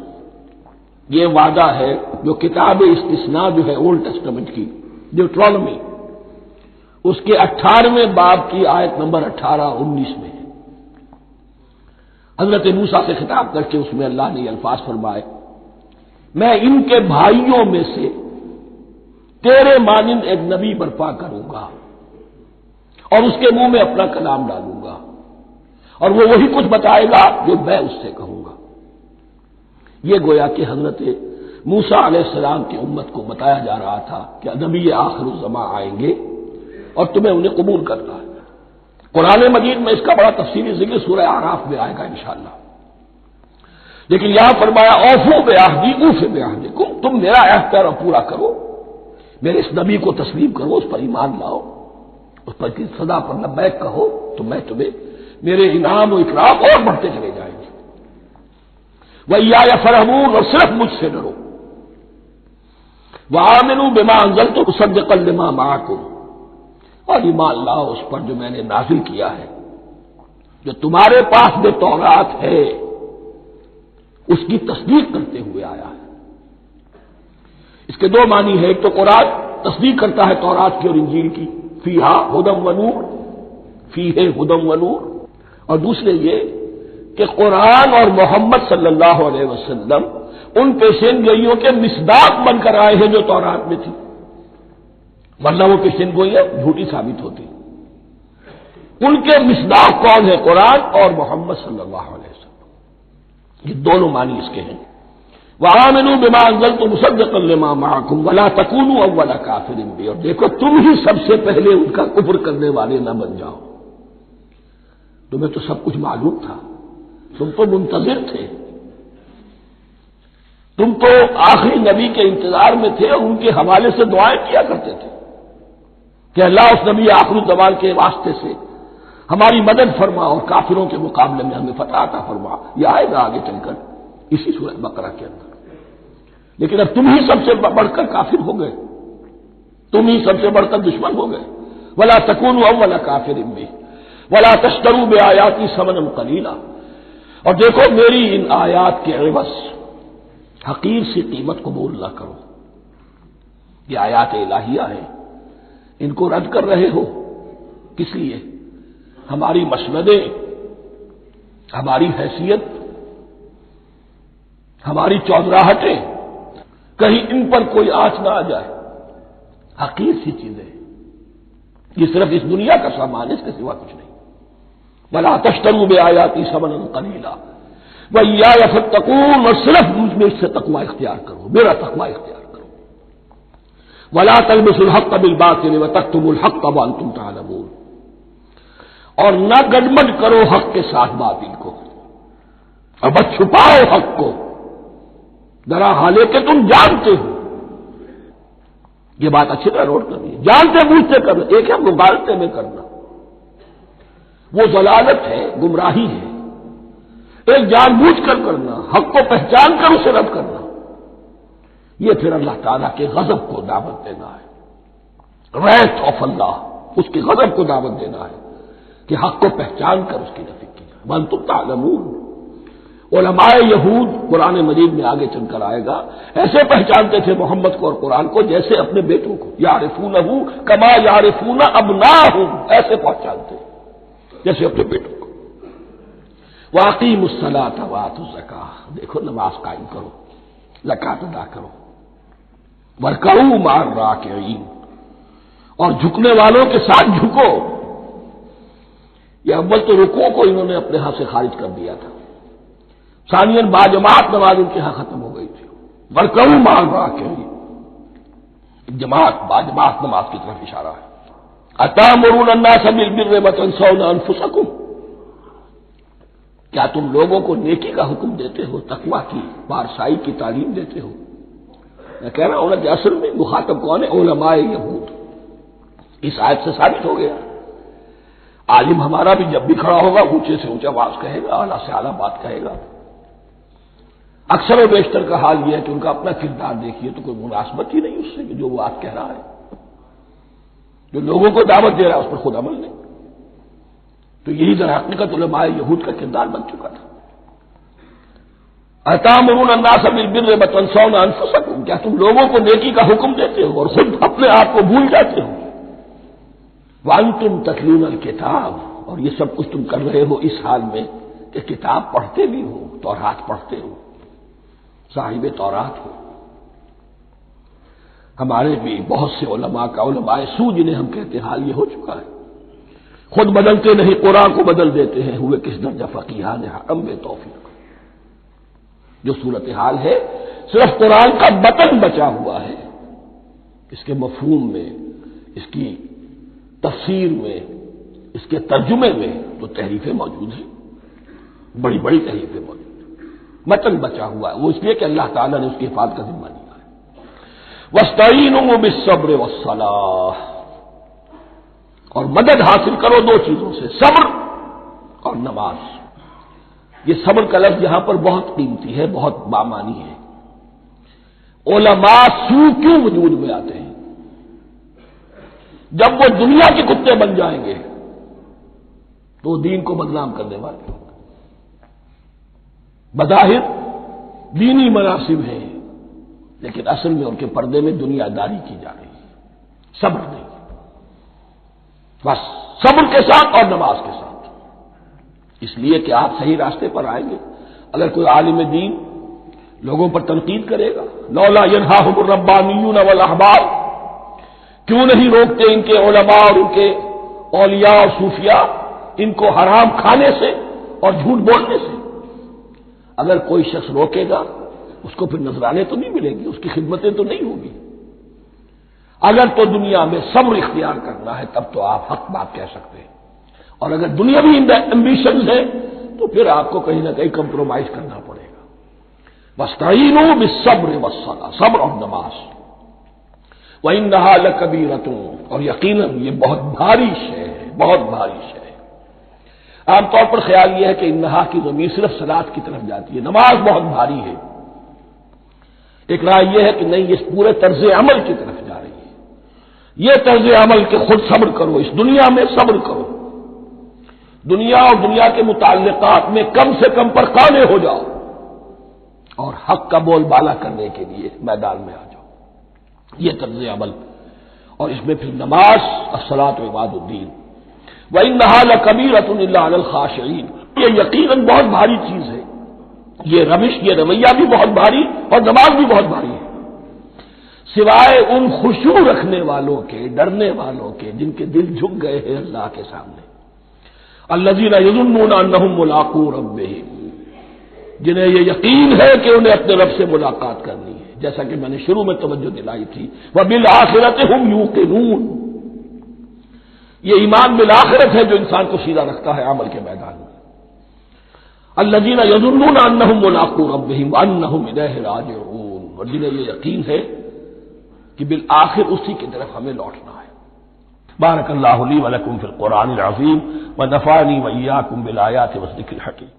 یہ وعدہ ہے جو کتاب استثناء جو ہے اولڈ ٹیسٹمنٹ کی، ڈیوٹرانومی، اس کے 18ویں باب کی آیت نمبر 18-19 میں ہے۔ حضرت موسیٰ سے خطاب کر کے اس میں اللہ نے یہ الفاظ فرمائے، میں ان کے بھائیوں میں سے تیرے مانند ایک نبی برپا کروں گا اور اس کے منہ میں اپنا کلام ڈالوں گا، اور وہ وہی کچھ بتائے گا جو میں اس سے کہوں گا۔ یہ گویا کہ حضرت موسیٰ علیہ السلام کی امت کو بتایا جا رہا تھا کہ نبی آخر الزماں آئیں گے اور تمہیں انہیں قبول کرنا ہے۔ قرآن مجید میں اس کا بڑا تفصیلی ذکر سورہ اعراف میں آئے گا انشاءاللہ، لیکن یہاں فرمایا اوفوا بعہدی اوف بعہدکم، تم میرا عہد پیرا پورا کرو، میرے اس نبی کو تسلیم کرو، اس پر ایمان لاؤ، اس پر کی صدا پر لبیک کہو، تو میں تمہیں میرے انعام و اکرام اور بڑھتے چلے جائیں گے۔ وَإِيَّايَ فَارْهَبُونِ، اور صرف مجھ سے ڈرو۔ وَآمِنُوا بِمَا أَنزَلْتُ مُصَدِّقًا لِمَا مَعَكُمْ، اور ایمان لاؤ اس پر جو میں نے نازل کیا ہے، جو تمہارے پاس جو تورات ہے اس کی تصدیق کرتے ہوئے آیا ہے۔ اس کے دو معنی ہے، ایک تو قرآن تصدیق کرتا ہے تورات کی اور انجیل کی، فیہا ھدی ونور، فیہ ھدی ونور، اور دوسرے یہ کہ قرآن اور محمد صلی اللہ علیہ وسلم ان پیشین گوئیوں کے مصداق بن کر آئے ہیں جو تورات میں تھی، ورنہ وہ پیشین گوئیاں جھوٹی ثابت ہوتی۔ ان کے مصداق کون ہے؟ قرآن اور محمد صلی اللہ علیہ وسلم، یہ دونوں معنی اس کے ہیں۔ وَآمِنُوا بِمَا أَنزَلْتُ مُصَدِّقًا لِمَا مَعَكُمْ وَلَا تَكُونُوا أَوَّلَ كَافِرٍ بِهِ، اور دیکھو تم ہی سب سے پہلے ان کا کفر کرنے والے نہ بن جاؤ۔ تمہیں تو سب کچھ معلوم تھا، تم تو منتظر تھے، تم تو آخری نبی کے انتظار میں تھے اور ان کے حوالے سے دعائیں کیا کرتے تھے کہ اللہ اس نبی آخر الزمان کے واسطے سے ہماری مدد فرما اور کافروں کے مقابلے میں ہمیں فتح عطا فرما۔ یہ آئے گا آگے چل کر اسی سورہ بقرہ کے اندر۔ لیکن اب تم ہی سب سے بڑھ کر کافر ہو گئے، تم ہی سب سے بڑھ کر دشمن ہو گئے۔ وَلَا تَكُونُوا أَوَّلَ كَافِرٍ بِهِ وَلَا تَشْتَرُوا بِآيَاتِي ثَمَنًا قَلِيلًا، اور دیکھو میری ان آیات کے عوض حقیر سی قیمت قبول نہ کرو۔ یہ آیات الہیہ ہیں، ان کو رد کر رہے ہو، کس لیے؟ ہماری مسندیں، ہماری حیثیت، ہماری چودراہٹیں، کہیں ان پر کوئی آنچ نہ آ جائے۔ حقیر سی چیزیں، یہ صرف اس دنیا کا سامان، اس کے سوا کچھ نہیں۔ وَلَا تَشْتَرُوا بِآيَاتِي ثَمَنًا قَلِيلًا وَإِيَّايَ فَاتَّقُونِ، اور صرف مجھ میں سے تقوی اختیار کرو، میرا تقوی اختیار کرو۔ وَلَا تَلْبِسُوا الْحَقَّ بِالْبَاطِلِ وَتَكْتُمُوا الْحَقَّ وَأَنْتُمْ تَعْلَمُونَ، اور نہ گڈمڈ کرو حق کے ساتھ باطل کو، اور بس چھپاؤ حق کو، ذرا حالے کہ تم جانتے ہو۔ یہ بات اچھی طرح نوٹ کرنی ہے، جانتے بوجھتے کرنا، ایک ہے مبالغے میں کرنا، وہ ضلالت ہے، گمراہی ہے۔ ایک جان بوجھ کر کرنا، حق کو پہچان کر اسے رد کرنا، یہ پھر اللہ تعالیٰ کے غضب کو دعوت دینا ہے، wrath of اللہ، اس کے غضب کو دعوت دینا ہے کہ حق کو پہچان کر اس کی نفی کی جائے۔ وَأَنْتُمْ تَعْلَمُونَ، علماء یہود قرآن مجید میں آگے چل کر آئے گا، ایسے پہچانتے تھے محمد کو اور قرآن کو جیسے اپنے بیٹوں کو، یعرفونہ کما یعرفون ابناہم، ایسے پہچانتے جیسے اپنے بیٹوں کو۔ وَأَقِیمُوا الصَّلَاةَ وَآتُوا الزَّکَاۃَ، دیکھو نماز قائم کرو، زکات ادا کرو، وَارْکَعُوا مَعَ الرَّاکِعِینَ، اور جھکنے والوں کے ساتھ جھکو۔ یہ اول تو رکوع کو انہوں نے اپنے ہاں سے خارج کر دیا تھا، ثانیاً باجماعت نماز ان کے ہاں ختم ہو گئی تھی۔ وَارْکَعُوا مَعَ الرَّاکِعِینَ، جماعت باجماعت نماز کی طرف اشارہ ہے۔ أَتَأْمُرُونَ النَّاسَ بِالْبِرِّ وَتَنْسَوْنَ أَنفُسَكُمْ، کیا تم لوگوں کو نیکی کا حکم دیتے ہو، تقویٰ کی، پارسائی کی تعلیم دیتے ہو؟ میں کہہ رہا ہوں کہ اصل میں مخاطب کون ہے؟ علماء یہود، اس آیت سے ثابت ہو گیا عالم ہمارا بھی جب بھی کھڑا ہوگا اونچے سے اونچا آواز کہے گا، اعلیٰ سے اعلیٰ بات کہے گا۔ اکثر و بیشتر کا حال یہ ہے کہ ان کا اپنا کردار دیکھیے تو کوئی مناسبت ہی نہیں اس سے کہ جو وہ بات کہہ رہا ہے، جو لوگوں کو دعوت دے رہا ہے اس پر خود عمل نہیں۔ تو یہی در حقیقت علماء یہود کا کردار بن چکا تھا۔ اتامرون الناس بالبر وتنسون انفسکم، کیا تم لوگوں کو نیکی کا حکم دیتے ہو اور خود اپنے آپ کو بھول جاتے ہو؟ وانتم تتلون الکتاب، اور یہ سب کچھ تم کر رہے ہو اس حال میں کہ کتاب پڑھتے بھی ہو، تورات پڑھتے ہو، صاحب تورات ہو۔ ہمارے بھی بہت سے علماء کا علماء سو جنہیں ہم کہتے ہیں حال یہ ہو چکا ہے، خود بدلتے نہیں قرآن کو بدل دیتے ہیں، ہوئے کس درجہ فقیہان حرم بے توفیق۔ جو صورتحال ہے صرف قرآن کا متن بچا ہوا ہے، اس کے مفہوم میں، اس کی تفسیر میں، اس کے ترجمے میں تو تحریفیں موجود ہیں، بڑی بڑی تحریفیں موجود ہیں، متن بچا ہوا ہے، وہ اس لیے کہ اللہ تعالیٰ نے اس کی حفاظت کا ذمہ لیا ہے۔ وَاسْتَعِینُوا بِالصَّبْرِ وَالصَّلَاةِ، اور مدد حاصل کرو دو چیزوں سے، صبر اور نماز۔ یہ صبر کا لفظ یہاں پر بہت قیمتی ہے، بہت بامانی ہے۔ علماء سو کیوں وجود میں آتے ہیں؟ جب وہ دنیا کے کتے بن جائیں گے تو دین کو بدنام کرنے والے ہوں گے۔ بظاہر دینی مناسب ہیں لیکن اصل میں ان کے پردے میں دنیا داری کی جا رہی ہے، صبر نہیں، بس صبر کے ساتھ اور نماز کے ساتھ، اس لیے کہ آپ صحیح راستے پر آئیں گے۔ اگر کوئی عالم دین لوگوں پر تنقید کرے گا، لولا ینہاہم الربانیون والاحبار، کیوں نہیں روکتے ان کے علماء اور ان کے اولیاء اور صوفیاء ان کو حرام کھانے سے اور جھوٹ بولنے سے؟ اگر کوئی شخص روکے گا اس کو پھر نذرانے تو نہیں ملیں گی، اس کی خدمتیں تو نہیں ہوگی۔ اگر تو دنیا میں صبر اختیار کرنا ہے تب تو آپ حق بات کہہ سکتے ہیں، اور اگر دنیاوی ایمبیشنز ہیں تو پھر آپ کو کہیں نہ کہیں کمپرومائز کرنا پڑے گا۔ وَاسْتَعِینُوا بِالصَّبْرِ وَالصَّلَاةِ، صبر اور نماز۔ وَإِنَّهَا لَكَبِیرَةٌ، اور یقیناً یہ بہت بھاری شے ہے، بہت بھاری شے ہے۔ عام طور پر خیال یہ ہے کہ انہا کی ضمیر صرف صلاۃ کی طرف جاتی ہے، نماز بہت بھاری ہے۔ ایک رائے یہ ہے کہ نہیں، یہ پورے طرز عمل کی طرف جا رہی ہے، یہ طرز عمل کہ خود صبر کرو، اس دنیا میں صبر کرو، دنیا اور دنیا کے متعلقات میں کم سے کم پر قانع ہو جاؤ، اور حق کا بول بالا کرنے کے لیے میدان میں آ جاؤ، یہ طرز عمل۔ اور اس میں پھر نماز، الصلاۃ و عماد الدین۔ وَإِنَّهَا لَكَبِیرَةٌ إِلَّا عَلَى الْخَاشِعِینَ، یہ یقیناً بہت بھاری چیز ہے، یہ روش، یہ رویہ بھی بہت بھاری اور نماز بھی بہت بھاری ہے، سوائے ان خشوع رکھنے والوں کے، ڈرنے والوں کے، جن کے دل جھک گئے ہیں اللہ کے سامنے۔ الذین یظنون انہم ملاقو ربہم، جنہیں یہ یقین ہے کہ انہیں اپنے رب سے ملاقات کرنی ہے، جیسا کہ میں نے شروع میں توجہ دلائی تھی، وبالآخرۃ ہم یوقنون، یہ ایمان بالآخرت ہے جو انسان کو سیدھا رکھتا ہے عمل کے میدان میں۔ الذین یظنون انہم ملاقو ربہم وانہم الیہ راجعون، اور جنہیں یہ یقین ہے کہ بالآخر اسی کی طرف ہمیں لوٹنا ہے۔ بارک اللہ لی ولکم فی القرآن العظیم ونفعنی وإیاکم بالآیات والذکر الحکیم۔